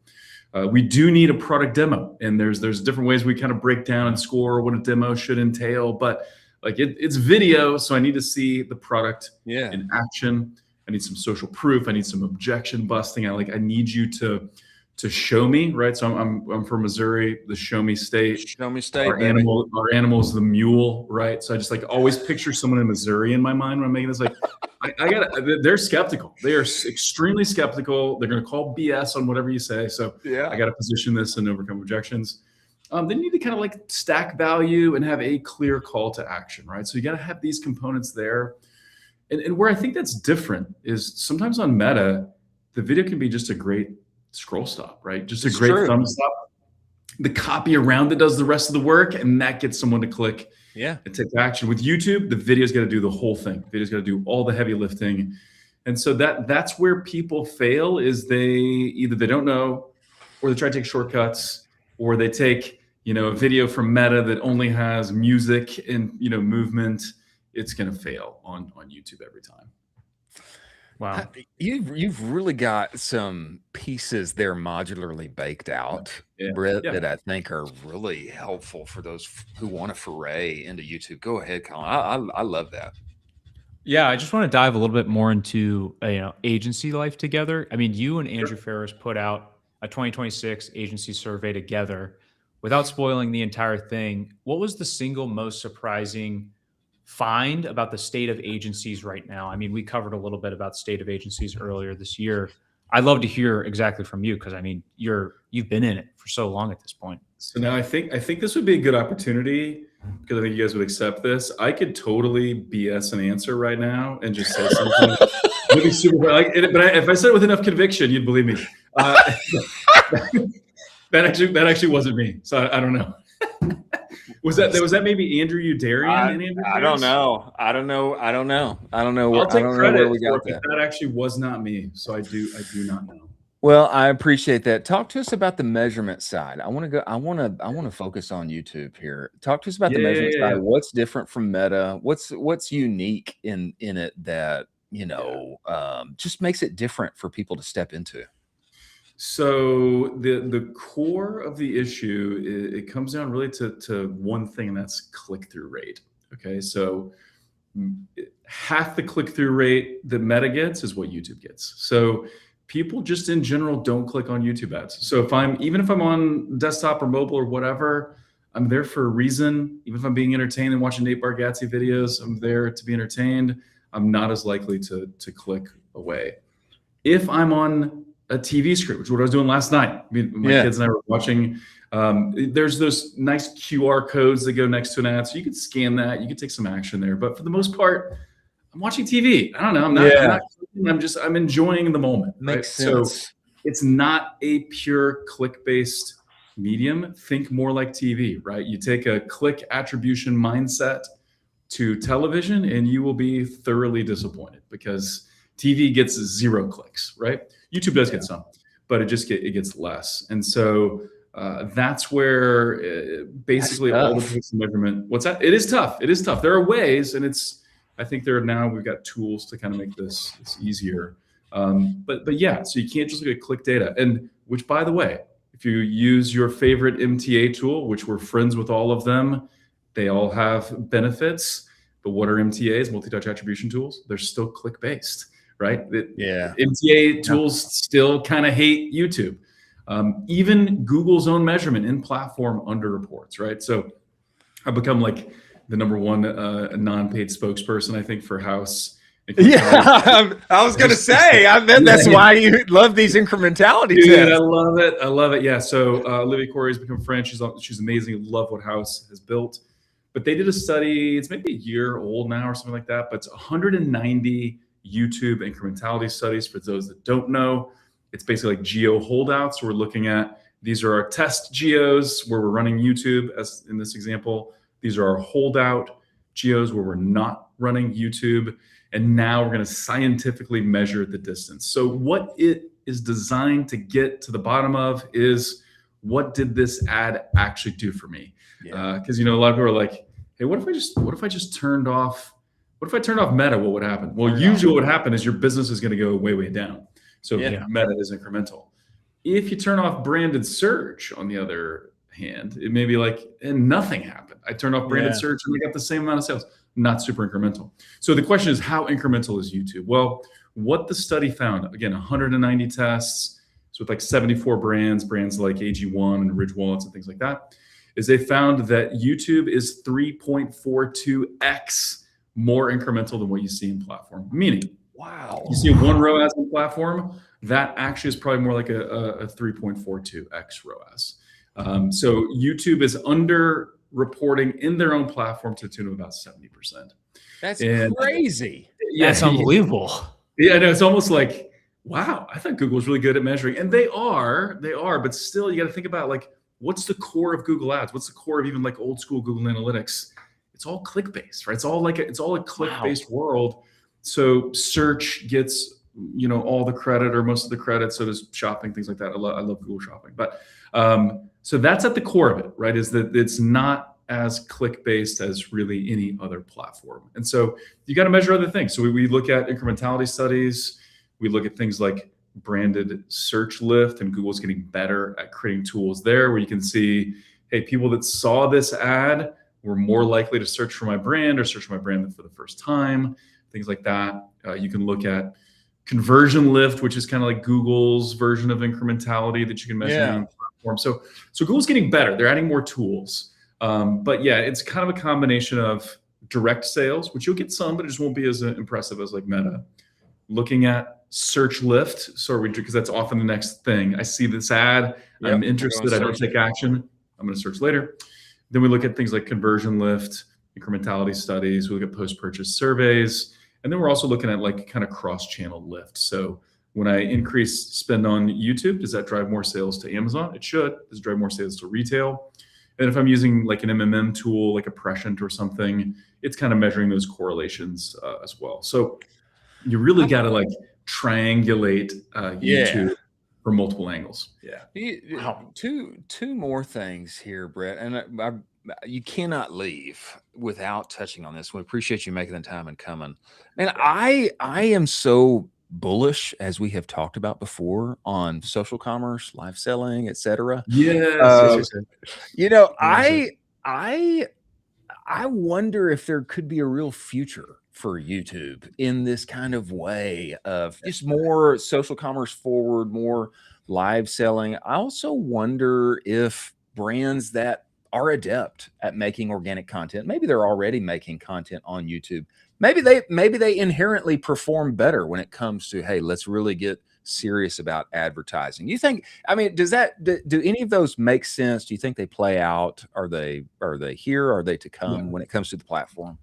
We do need a product demo, and there's different ways we kind of break down and score what a demo should entail, but like it's video, so I need to see the product in action. I need some social proof. I need some objection busting. I need you to show me, right? So I'm from Missouri, the show me state. Show me state. Our animal is the mule, right? So I just always picture someone in Missouri in my mind when I'm making this. They're skeptical. They are extremely skeptical. They're going to call BS on whatever you say. So I got to position this and overcome objections. They need to kind of stack value and have a clear call to action, right? So you got to have these components there. And where I think that's different is sometimes on Meta, the video can be just a great scroll stop, right? Just a great thumbs up. The copy around it does the rest of the work, and that gets someone to click and take action. With YouTube, the video's got to do the whole thing. The video's got to do all the heavy lifting. And so that's where people fail, is they don't know, or they try to take shortcuts, or they take a video from Meta that only has music and movement. It's going to fail on YouTube every time. Wow. You've really got some pieces there modularly baked out, Brett, that I think are really helpful for those who want to foray into YouTube. Go ahead, Colin. I love that. Yeah, I just want to dive a little bit more into agency life together. I mean, you and Andrew Ferris put out a 2026 agency survey together. Without spoiling the entire thing, what was the single most surprising find about the state of agencies right now? I mean, we covered a little bit about state of agencies earlier this year. I'd love to hear exactly from you, because I mean, you've been in it for so long at this point. So now I think this would be a good opportunity, because I think you guys would accept this. I could totally BS an answer right now and just say something really super, but if I said it with enough conviction, you'd believe me. That actually wasn't me. So I don't know. Was that maybe Andrew Udarian? Any of your I don't peers? know. I don't know. I don't know. I don't know. I'll take credit where we for got it, that. but that actually was not me. So I do not know. Well, I appreciate that. Talk to us about the measurement side. I want to focus on YouTube here. Talk to us about the measurement side. What's different from Meta? What's unique in it that, just makes it different for people to step into? So the core of the issue, it comes down really to one thing, and that's click-through rate. Okay, so half the click-through rate that Meta gets is what YouTube gets. So people just in general don't click on YouTube ads. So even if I'm on desktop or mobile or whatever, I'm there for a reason. Even if I'm being entertained and watching Nate Bargatze videos, I'm there to be entertained. I'm not as likely to click away. If I'm on a TV screen, which is what I was doing last night. My kids and I were watching. There's those nice QR codes that go next to an ad, so you can scan that. You can take some action there. But for the most part, I'm watching TV. I don't know. I'm not. I'm enjoying the moment. Makes sense. So it's not a pure click-based medium. Think more like TV, right? You take a click attribution mindset to television, and you will be thoroughly disappointed because TV gets 0 clicks, right? YouTube does get some, but it gets less. And so that's where basically all the pixel measurement. What's that? It is tough. It is tough. There are ways, and I think we've got tools to kind of make this easier. But yeah, so you can't just look at click data. And which, by the way, if you use your favorite MTA tool, which we're friends with all of them, they all have benefits. But what are MTAs, multi-touch attribution tools? They're still click-based, right? MTA tools still kind of hate YouTube. Even Google's own measurement in platform underreports, right? So I've become like the number one non-paid spokesperson, I think, for House. Yeah, I was going to say, I bet that's why you love these incrementality tests. I love it. I love it. Yeah. So Olivia Corey has become friends. She's amazing. Love what House has built. But they did a study. It's maybe a year old now or something like that. But it's 190 YouTube incrementality studies. For those that don't know, it's basically like geo holdouts. We're looking at, these are our test geos where we're running YouTube, as in this example. These are our holdout geos where we're not running YouTube. And now we're going to scientifically measure the distance. So what it is designed to get to the bottom of is, what did this ad actually do for me? Because a lot of people are like, hey, what if I just turned off? What if I turned off Meta? What would happen? Well, usually what would happen is your business is going to go way, way down. So Meta is incremental. If you turn off branded search, on the other hand, it may be like, and nothing happened. I turned off branded search and we got the same amount of sales. Not super incremental. So the question is, how incremental is YouTube? Well, what the study found, again, 190 tests, so with like 74 brands like AG1 and Ridge Wallets and things like that, is they found that YouTube is 3.42x more incremental than what you see in platform. Meaning, wow, you see one ROAS in platform, that actually is probably more like a 3.42x ROAS. So YouTube is under reporting in their own platform to the tune of about 70%. That's crazy. That's unbelievable. Yeah, no, it's almost like, wow, I thought Google was really good at measuring. And they are, but still you got to think about, like, what's the core of Google Ads? What's the core of even like old school Google Analytics? It's all click-based, right? It's all a click-based world. So search gets, all the credit or most of the credit. So does shopping, things like that. I love Google Shopping. But so that's at the core of it, right? Is that it's not as click-based as really any other platform. And so you got to measure other things. So we look at incrementality studies. We look at things like branded search lift, and Google's getting better at creating tools there where you can see, hey, people that saw this ad were more likely to search for my brand or search for my brand for the first time, things like that. You can look at conversion lift, which is kind of like Google's version of incrementality that you can measure on the platform. So Google's getting better. They're adding more tools. But yeah, it's kind of a combination of direct sales, which you'll get some, but it just won't be as impressive as like Meta. Looking at search lift, because that's often the next thing. I see this ad, I'm interested, I don't take action, I'm going to search later. Then we look at things like conversion lift, incrementality studies, we look at post-purchase surveys, and then we're also looking at like kind of cross-channel lift. So when I increase spend on YouTube, does that drive more sales to Amazon? It should. Does it drive more sales to retail? And if I'm using like an MMM tool, like a Prescient or something, it's kind of measuring those correlations as well. So you really got to like triangulate YouTube from multiple angles. Wow. Two more things here, Brett, and you cannot leave without touching on this. We appreciate you making the time and coming. And I am so bullish, as we have talked about before, on social commerce, live selling, etc. Yes. You know, I wonder if there could be a real future for YouTube in this kind of way of just more social commerce forward, more live selling. I also wonder if brands that are adept at making organic content, maybe they're already making content on YouTube, maybe they inherently perform better when it comes to, hey, let's really get serious about advertising. You think, I mean, do any of those make sense? Do you think they play out? Are they here? Are they to come when it comes to the platform?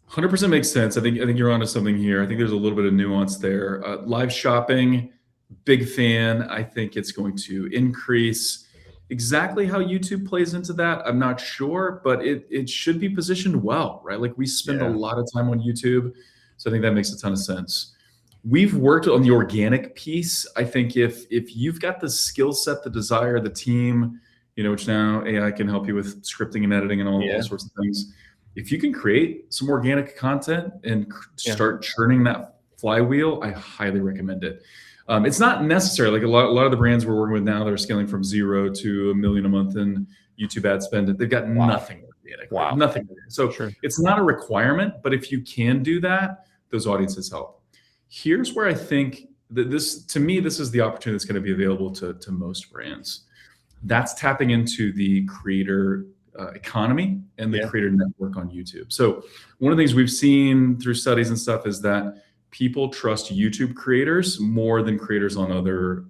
100% makes sense. I think you're onto something here. I think there's a little bit of nuance there. Live shopping, big fan. I think it's going to increase. Exactly how YouTube plays into that, I'm not sure, but it should be positioned well, right? Like we spend a lot of time on YouTube, so I think that makes a ton of sense. We've worked on the organic piece. I think if you've got the skill set, the desire, the team, which now AI can help you with scripting and editing and all sorts of things. If you can create some organic content and start churning that flywheel, I highly recommend it. It's not necessary. Like a lot of the brands we're working with now that are scaling from 0 to $1 million a month in YouTube ad spend, they've got nothing organic, right? Nothing. So it's not a requirement, but if you can do that, those audiences help. Here's where I think that this is the opportunity that's going to be available to most brands. That's tapping into the creator economy and the creator network on YouTube. So one of the things we've seen through studies and stuff is that people trust YouTube creators more than creators on other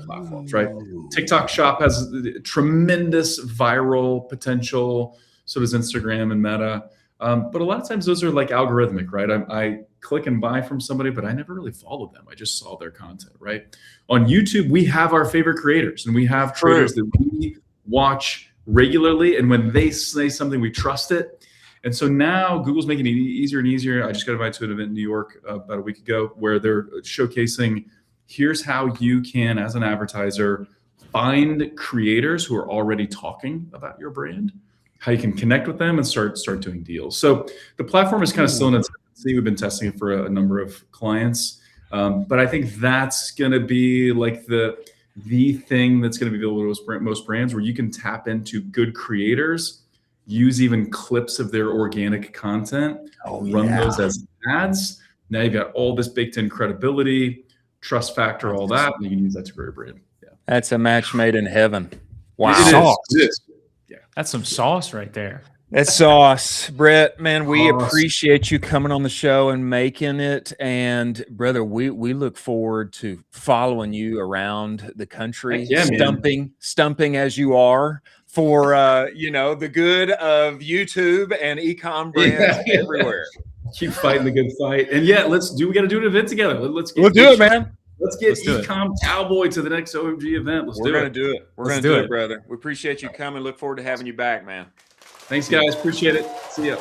platforms, right? TikTok Shop has tremendous viral potential. So does Instagram and Meta. But a lot of times those are like algorithmic, right? I click and buy from somebody, but I never really followed them. I just saw their content, right? On YouTube, we have our favorite creators, and we have creators that we watch regularly. And when they say something, we trust it. And so now Google's making it easier and easier. I just got invited to an event in New York about a week ago where they're showcasing, here's how you can, as an advertiser, find creators who are already talking about your brand, how you can connect with them and start doing deals. So the platform is kind of still in its infancy. We've been testing it for a number of clients. But I think that's going to be like the thing that's going to be available to most brands, where you can tap into good creators, use even clips of their organic content, run those as ads. Now you've got all this baked in credibility, trust factor, all that, and you can use that to grow your brand. That's a match made in heaven. Wow. It is. That's some sauce right there. That's sauce, Brett. Man, we appreciate you coming on the show and making it. And brother, we look forward to following you around the country, stumping as you are for the good of YouTube and e-com brands everywhere. Keep fighting the good fight. And we got to do an event together. We'll do it, man. Let's get Ecom Cowboy to the next OMG event. We're going to do it. We're going to do it, brother. We appreciate you coming. Look forward to having you back, man. Thanks, guys. Appreciate it. See ya.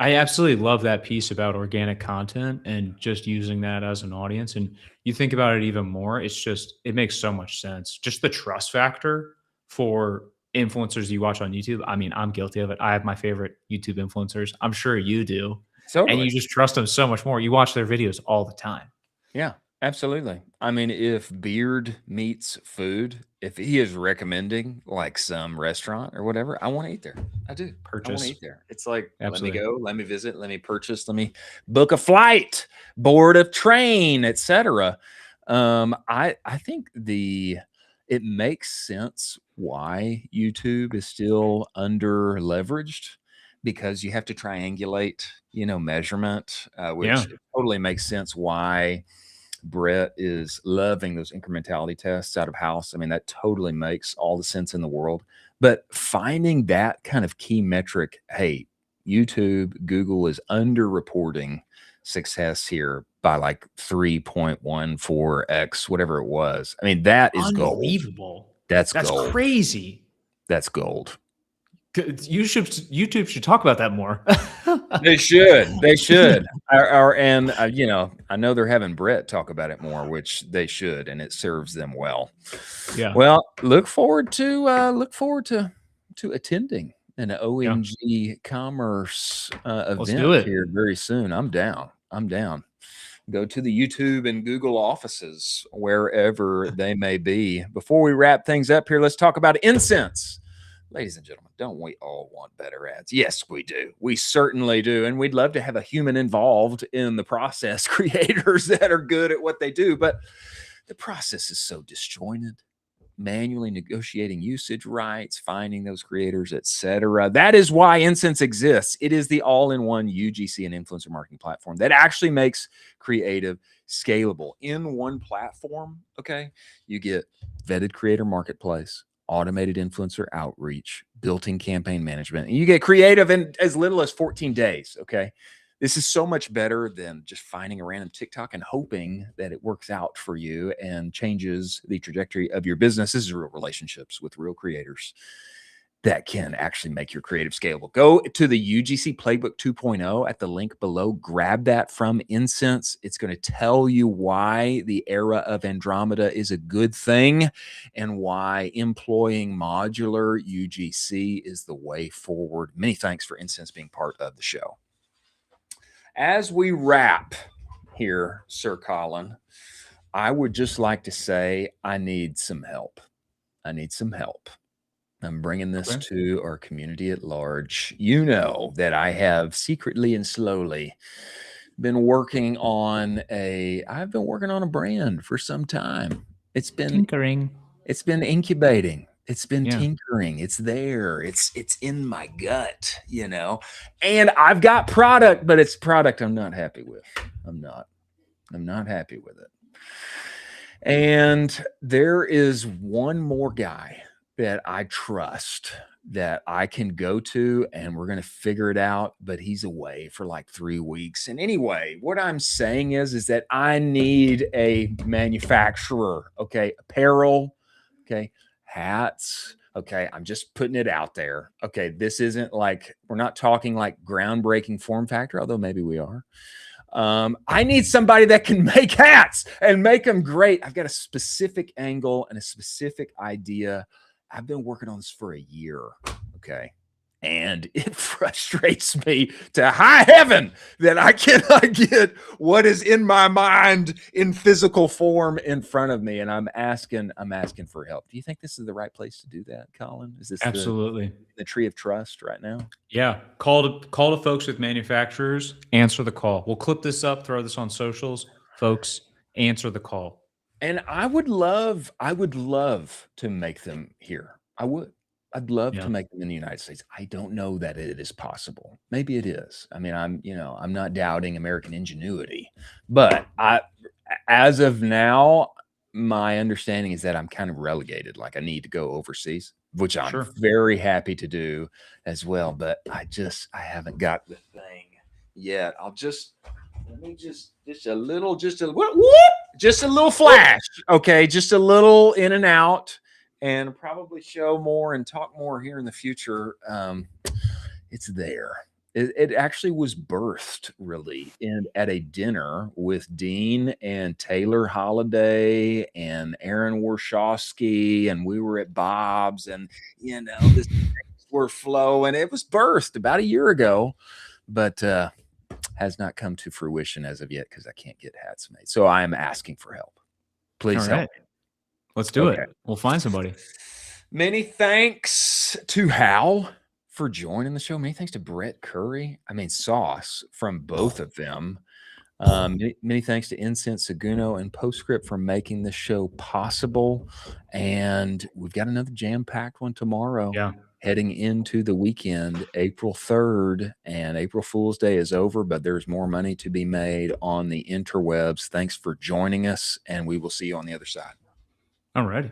I absolutely love that piece about organic content and just using that as an audience. And you think about it even more, it makes so much sense. Just the trust factor for influencers you watch on YouTube. I mean, I'm guilty of it. I have my favorite YouTube influencers. I'm sure you do. And you just trust them so much more. You watch their videos all the time. Yeah, absolutely. I mean, if Beard meets food, if he is recommending like some restaurant or whatever, I want to eat there. I do. I want to eat there. It's like, Let me go, let me visit, let me purchase, let me book a flight, board a train, etc. I think it makes sense why YouTube is still under leveraged, because you have to triangulate, measurement, which totally makes sense why Brett is loving those incrementality tests out of house. I mean, that totally makes all the sense in the world. But finding that kind of key metric, hey, YouTube, Google is underreporting success here. by like 3.14x, whatever it was. I mean, that is gold. Unbelievable. That's That's gold. crazy. That's gold. YouTube should talk about that more. They should. They should. And you know, I know they're having Brett talk about it more, which they should, and it serves them well. Yeah. Well, look forward to attending an OMG Commerce event here very soon. I'm down. Go to the YouTube and Google offices, wherever they may be. Before we wrap things up here, let's talk about incense. Ladies and gentlemen, don't we all want better ads? Yes, we do. We certainly do. And we'd love to have a human involved in the process, creators that are good at what they do. But the process is so disjointed. Manually negotiating usage rights, finding those creators, etc. That is why Incense exists. It is the all-in-one UGC and influencer marketing platform that actually makes creative scalable. In one platform, okay, you get vetted creator marketplace, automated influencer outreach, built-in campaign management, and you get creative in as little as 14 days, okay? This is so much better than just finding a random TikTok and hoping that it works out for you and changes the trajectory of your business. This is real relationships with real creators that can actually make your creative scalable. Go to the UGC Playbook 2.0 at the link below. Grab that from Incense. It's going to tell you why the era of Andromeda is a good thing and why employing modular UGC is the way forward. Many thanks for Incense being part of the show. As we wrap here, Sir Colin, I would just like to say I need some help. I'm bringing this to our community at large. You know that I have secretly and slowly been working on a brand for some time. It's been Tinkering. It's been incubating. It's been tinkering. It's there. It's in my gut, you know. And I've got product, but it's product I'm not happy with. I'm not happy with it. And there is one more guy that I trust that I can go to, and we're going to figure it out, but he's away for like 3 weeks. And anyway, what I'm saying is that I need a manufacturer, okay? Apparel, okay? Hats, okay? I'm just putting it out there. Okay, this isn't like, we're not talking like groundbreaking form factor, although maybe we are. I need somebody that can make hats and make them great. I've got a specific angle and a specific idea. I've been working on this for a year, okay? And it frustrates me to high heaven that I cannot get what is in my mind in physical form in front of me. And I'm asking for help. Do you think this is the right place to do that, Colin? Is this absolutely the tree of trust right now? Yeah. Call to folks with manufacturers, answer the call. We'll clip this up, throw this on socials. Folks, answer the call. And I would love to make them here. I'd love to make them in the United States. I don't know that it is possible. Maybe it is. I mean, I'm not doubting American ingenuity, but as of now, my understanding is that I'm kind of relegated. Like I need to go overseas, which I'm very happy to do as well. But I haven't got the thing yet. Let me just a little flash. Okay. Just a little in and out, and probably show more and talk more here in the future. It's there. It actually was birthed really at a dinner with Dean and Taylor Holiday and Aaron Warshawski, and we were at Bob's, and this were flowing. It was birthed about a year ago, but has not come to fruition as of yet because I can't get hats made. So I am asking for help. Please help. Let's do it. We'll find somebody. Many thanks to Hal for joining the show. Many thanks to Brett Curry. I mean, sauce from both of them. Many thanks to Incense, Seguno, and Postscript for making the show possible. And we've got another jam-packed one tomorrow. Yeah. Heading into the weekend, April 3rd, and April Fool's Day is over, but there's more money to be made on the interwebs. Thanks for joining us, and we will see you on the other side. All righty.